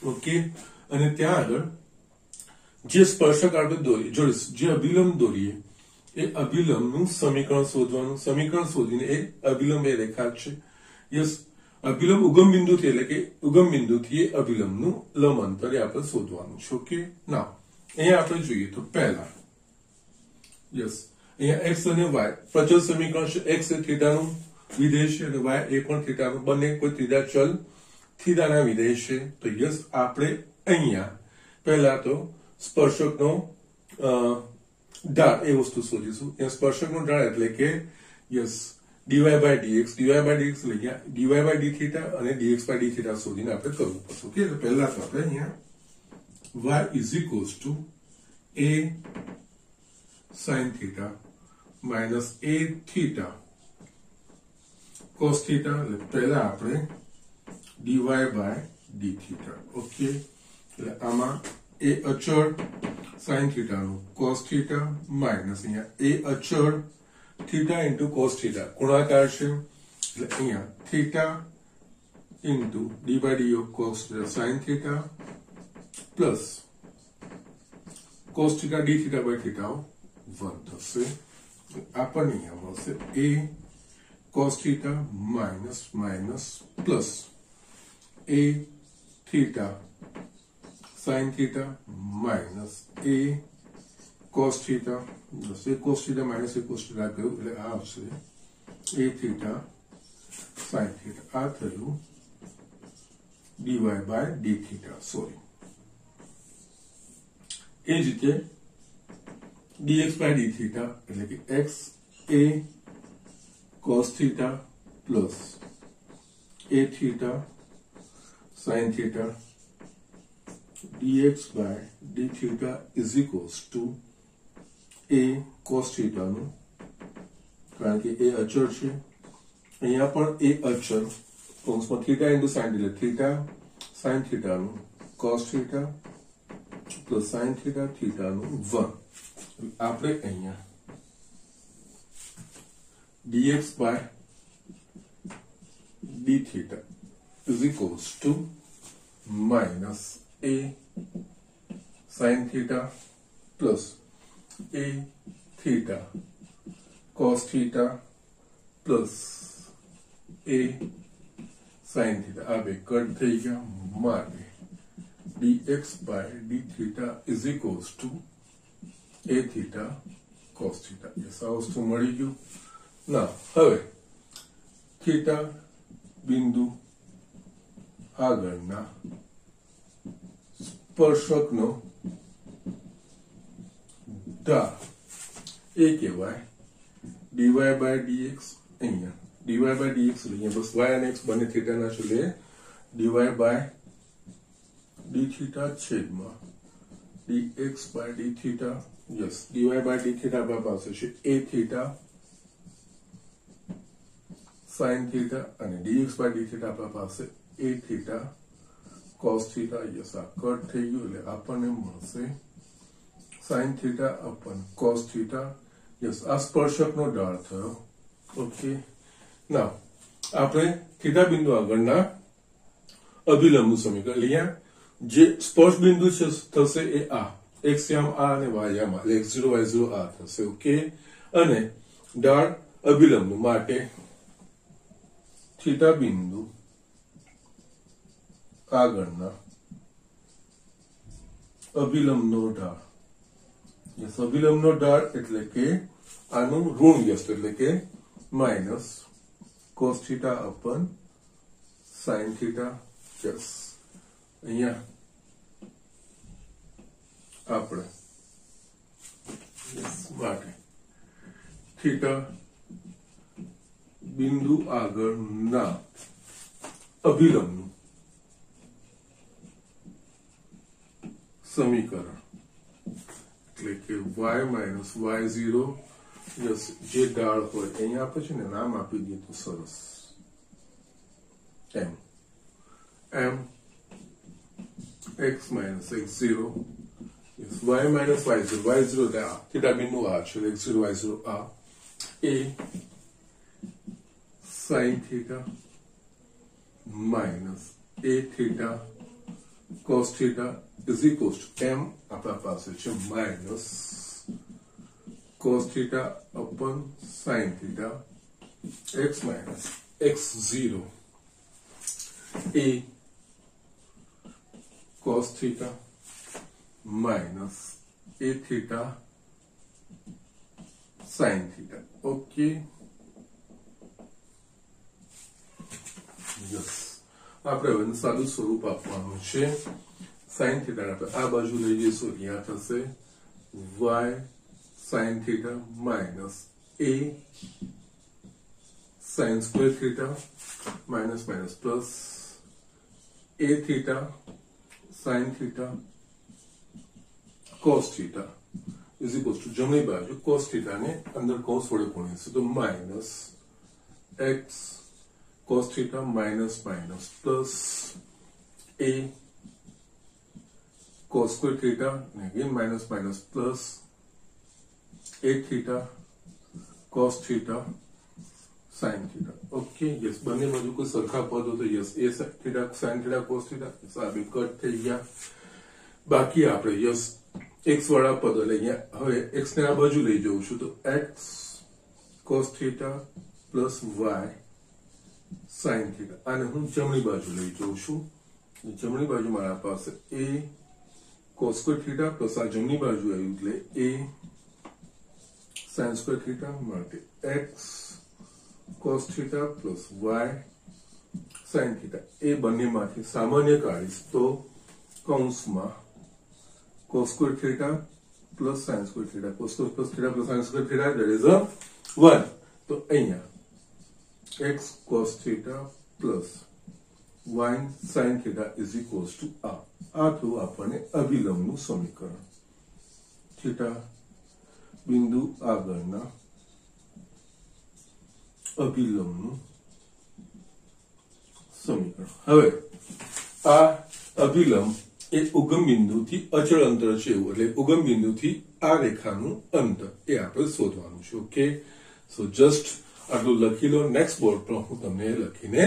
ઓકે, અને ત્યાં આગળ જે સ્પર્શક આપણે દોરીએ જે અભિલંબ દોરીએ એ અભિલંબનું સમીકરણ શોધવાનું. સમીકરણ શોધીને એ અભિલંબ એ રેખા છે. યસ, અભિલંબ ઉગમ બિંદુથી એટલે કે ઉગમ બિંદુથી એ અભિલંબનું લંબ અંતર એ આપણે શોધવાનું છે. ઓકે, નાઉ અહીંયા આપણે જોઈએ તો પહેલા યસ અહીંયા x અને y પ્રચલ સમીકરણ છે. x એ થીટાનું વિધેય છે અને y એ પણ થીટાનું, બંને કોઈ ત્રીજા ચલ થીટાના વિધેય છે. તો યસ આપણે અહીંયા પહેલા તો સ્પર્શકનો ઢાળ એ વસ્તુ શોધીશું. ત્યાં સ્પર્શકનો ઢાળ એટલે કે યસ dy by dx એટલે કે dy by d theta અને dx by d theta શોધીને આપણે કરવું પડશે. ઓકે, એટલે પહેલા તો આપણે અહીંયા y is equals to a sin theta minus a theta cos theta એટલે પહેલા આપણે dy by d theta. Okay, એટલે આમાં a અચળ sin theta નું cos theta minus અહીંયા a અચળ theta into cos theta ગુણાકાર છે એટલે અહીંયા theta into d by d of cos sin theta plus cos theta d theta by theta 1 થશે. આપણને અહીંયા મળશે a cos theta minus plus a theta sin theta minus a cos theta cos theta minus a cos theta કહ્યું એટલે આ આવશે a theta sin theta. આ થયું dy by d theta. Sorry, એ જ રીતે dx by d theta એટલે કે x a cos theta plus a theta sin theta dx by d theta is equals to a cos theta નું, કારણ કે એ અચળ છે અહીંયા પણ એ અચળ કૌંસમાં થીટા ઇન્ટુ સાઇન એટલે થીટા સાઇન થીટા નું cos theta plus sine theta theta નું 1. આપણે અહીંયા dx by d theta is equals to minus a sin theta plus a theta cos theta plus a sin theta. આ બે cut થઈ ગયા માટે dx by d theta is equals to a theta cos theta. Yes, આ વસ્તુ મળી ગયું. ના હવે થીટા બિંદુ આગળના સ્પર્શકનો ઢાળ એ કહેવાય dy by dx, અહીંયા dy by dx લઈએ બસ y અને x બંને થીટાના છે એટલે dy by d theta છેદમાં dx by d theta yes dy by d theta આપણા પાસે છે a theta sin theta અને dx by d theta આપણા પાસે a theta cos theta yes આ કટ થઈ ગયું એટલે આપણને મળશે sin theta upon cos theta yes આ સ્પર્શકનો ઢાળ થયો ઓકે નાઉ આપણે થીટા બિંદુ આગળના અભિલંબનું સમીકરણ લઈએ જે સ્પર્શ બિંદુ છે થશે એ આ x યામ આ અને y યામ આ x0 y0 આ થશે ઓકે અને ઢાળ અભિલંબ માટે થીટા બિંદુ આગળના અભિલંબનો ઢાળ યસ અભિલંબનો ઢાળ એટલે કે આનું ઋણ વ્યસ્ત એટલે કે minus cos theta upon sin theta yes અહીંયા આપણે માટે થીટા બિંદુ આગળના અભિલંબનું સમીકરણ એટલે કે y minus y0 yes જે ઢાળ હોય અહીંયા આપણે છે ને નામ આપી દઈએ તો સરસ m x minus x0 yes y minus y0 y0 there theta બિંદુ આ છે x0 y0 આ a sin theta minus a theta cos theta is equals to m આપણા પાસે છે minus cos theta upon sin theta x minus x0 a cos theta minus a theta sin theta okay yes આપણે હવે સાદું સ્વરૂપ આપવાનું છે sin theta આપણે આ બાજુ લઈ જઈશું અહીંયા થશે y sin theta minus a sin square theta minus minus plus a theta sin theta cos theta is equals to જમણી બાજુ cos theta ને અંદર કૌંસ વડે ગુણીશું તો minus x cos theta minus minus plus a cos square theta and again minus minus plus a theta cos theta sin theta okay yes બંને બાજુ કોઈ સરખા પદ હોય તો yes a theta sin theta cos theta આ બે cut થઈ ગયા બાકી આપણે yes x વાળા પદ લઈએ હવે x ને આ બાજુ લઈ જવું છું તો x cos theta plus y sin theta અને હું જમણી બાજુ લઈ જઉં છું જમણી બાજુ મારા પાસે a cos square theta plus આ જમણી બાજુ આવ્યું એટલે a sin square theta માટે x cos theta plus y sin theta એ બંનેમાંથી સામાન્ય કાઢીશ તો કૌંસમાં cos square theta plus sin square theta cos square plus theta plus sin square theta that is a 1 તો અહીંયા x cos theta plus y sin theta is equals to આ થયું આપણને અભિલંબનું સમીકરણ થીટા બિંદુ આગળના અભિલંબનું સમીકરણ હવે આ અભિલંબ એ ઉગમ બિંદુથી અચળ અંતર છે એવું એટલે ઉગમ બિંદુથી આ રેખાનું અંતર એ આપણે શોધવાનું છે ઓકે સો જસ્ટ આટલું લખી લો નેક્સ્ટ બોર્ડ પર હું તમને લખીને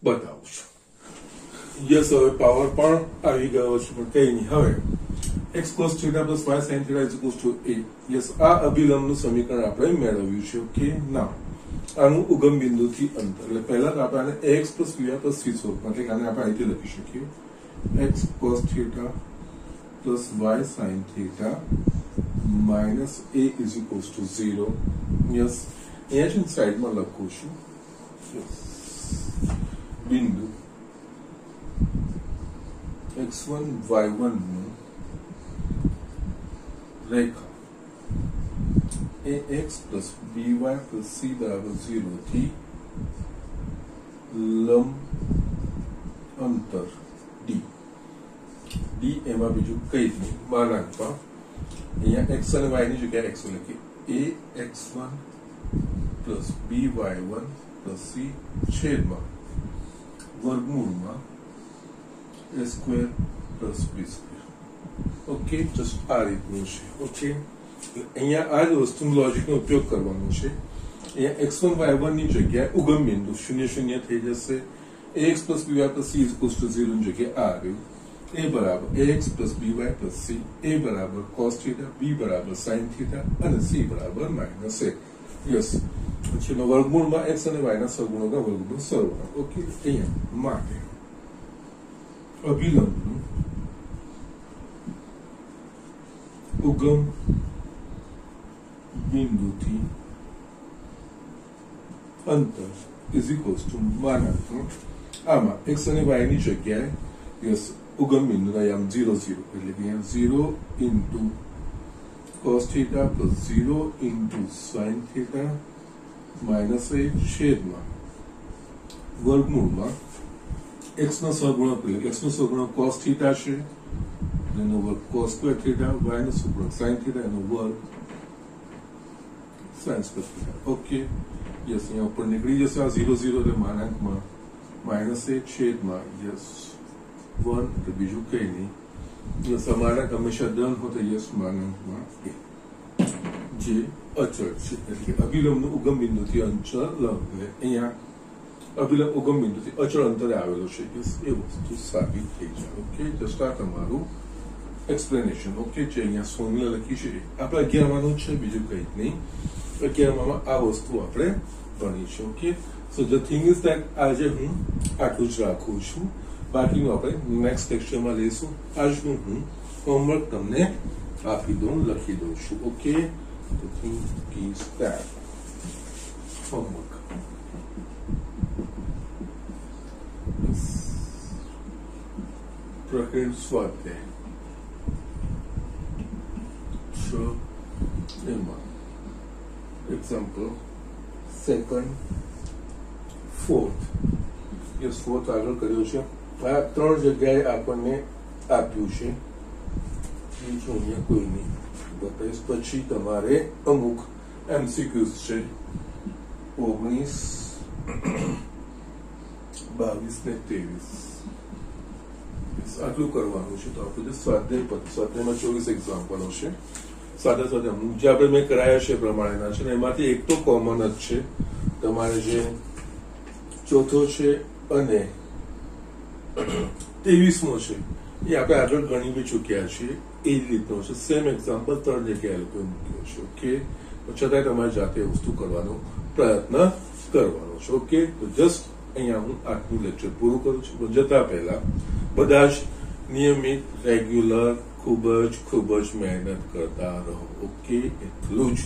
બતાવું છું યસ હવે પાવર પણ આવી ગયો છે પણ કઈ નહીં હવે x cos theta plus y sin theta is equals to a yes આ અભિલંબનું સમીકરણ આપણે મેળવ્યું છે ઓકે નાઉ આનું ઉગમ બિંદુથી અંતર એટલે પહેલા તો આપણે ax plus by plus c સ્વરૂપમાં એટલે આને આપણે અહીંથી લખી શકીએ x cos theta plus y sin theta minus a is equals to 0 yes અહીંયા છે સાઈડમાં લખું છું બિંદુ x1 y1 નું રેખા ax plus by plus c બરાબર 0 થી લંબ અંતર ડી, ડી એમાં બીજું કઈ જ નહીં, માનાંકમાં અહીંયા x અને y ની જગ્યાએ x લખીએ, ax1 plus by1 plus c છેદમાં વર્ગમૂળમાં a square plus b square. Okay, just આ રીતનું છે. ઓકે, અહીંયા આ જ વસ્તુનો લોજિકનો ઉપયોગ કરવાનો છે. અહીંયા x1 y1 ની જગ્યાએ ઉગમ બિંદુ 0 0 થઈ જશે. ax plus by plus c is equals to 0 ની જગ્યાએ આ આવ્યું. a બરાબર ax plus by plus c, a બરાબર cos theta, b બરાબર sin theta અને c બરાબર minus a. યસ, પછી એનો વર્ગમૂળમાં x અને y ના સગુણોના વર્ગમૂળ સરવાળો. ઓકે, અહીંયા માટે અભિલંબનું ઉગમ બિંદુથી અંતર ઇઝ ઇક્વલ્સ ટુ માનાંકમાં આમાં x અને y ની જગ્યાએ યસ ઉગમ બિંદુના યામ 0 0 એટલે કે અહીંયા 0 into cos theta plus 0 into sin theta minus a છેદમાં વર્ગમૂળમાં x નો સહગુણક એટલે x નો સહગુણક cos theta છે એનો વર્ગ cos square theta, y નો સહગુણક sin theta એનો વર્ગ sin square theta. Okay, yes, અહીંયા ઉપર નીકળી જશે આ 0 0 એટલે માનાંકમાં માઇનસ a છેદમાં યસ 1 એટલે બીજું કઈ નહીં. યસ, આ માનાંક હંમેશા ધન હોતો યસ માનાંકમાં a જે અચળ છે એટલે અભિલંબનું ઉગમ બિંદુથી અંચળ લંબ અહીંયા અભિલંબ ઉગમ બિંદુથી અચળ અંતરે આવેલો છે યસ, એ વસ્તુ સાબિત થઈ જાય. ઓકે, જસ્ટ આ તમારું એક્સપ્લેનેશન. ઓકે, જે અહીંયા ફોર્મ્યુલા લખી છે આપણે 11માંનું છે, બીજું કંઈ જ નહીં. 11માં આ વસ્તુ આપણે ભણી છે. Okay, so the thing is that આજે હું આટલું જ રાખું છું, બાકીનું આપણે નેક્સ્ટ લેક્ચરમાં લઈશું. આજનું હું હોમવર્ક તમને આપી દઉં, લખી દઉં છું. Okay, the thing is that homework પ્રકરણ સ્વાધ્યાય એમાં example second fourth, yes fourth આગળ કર્યો છે. આ 3 જગ્યાએ આપણને આપ્યું છે, બીજું અહીંયા કોઈ નહીં બતાવીશ. પછી તમારે અમુક MCQs છે 19, 22 ને 23 આટલું કરવાનું છે. તો આપણે સ્વાધ્યાયમાં 24 એક્ઝામ્પલો છે. સાદા સાદા અમુક જે આપણે મેં કરાયા છે પ્રમાણેના છે ને એમાંથી એક તો કોમન જ છે. તમારે જે ચોથો છે અને 23મો છે એ આપણે આગળ ગણી બી ચૂક્યા છીએ. એ જ રીતનો છે, સેમ એક્ઝામ્પલ 3 જગ્યાએ લોકો મૂક્યો છે. ઓકે, છતાંય તમારે જાતે વસ્તુ કરવાનો પ્રયત્ન કરવાનો છે. ઓકે, તો જસ્ટ અહીંયા હું આજનું લેક્ચર પૂરું કરું છું. પણ જતા પહેલા બધા જ નિયમિત રેગ્યુલર ખૂબ જ મહેનત કરતા રહો. ઓકે, એટલું જ.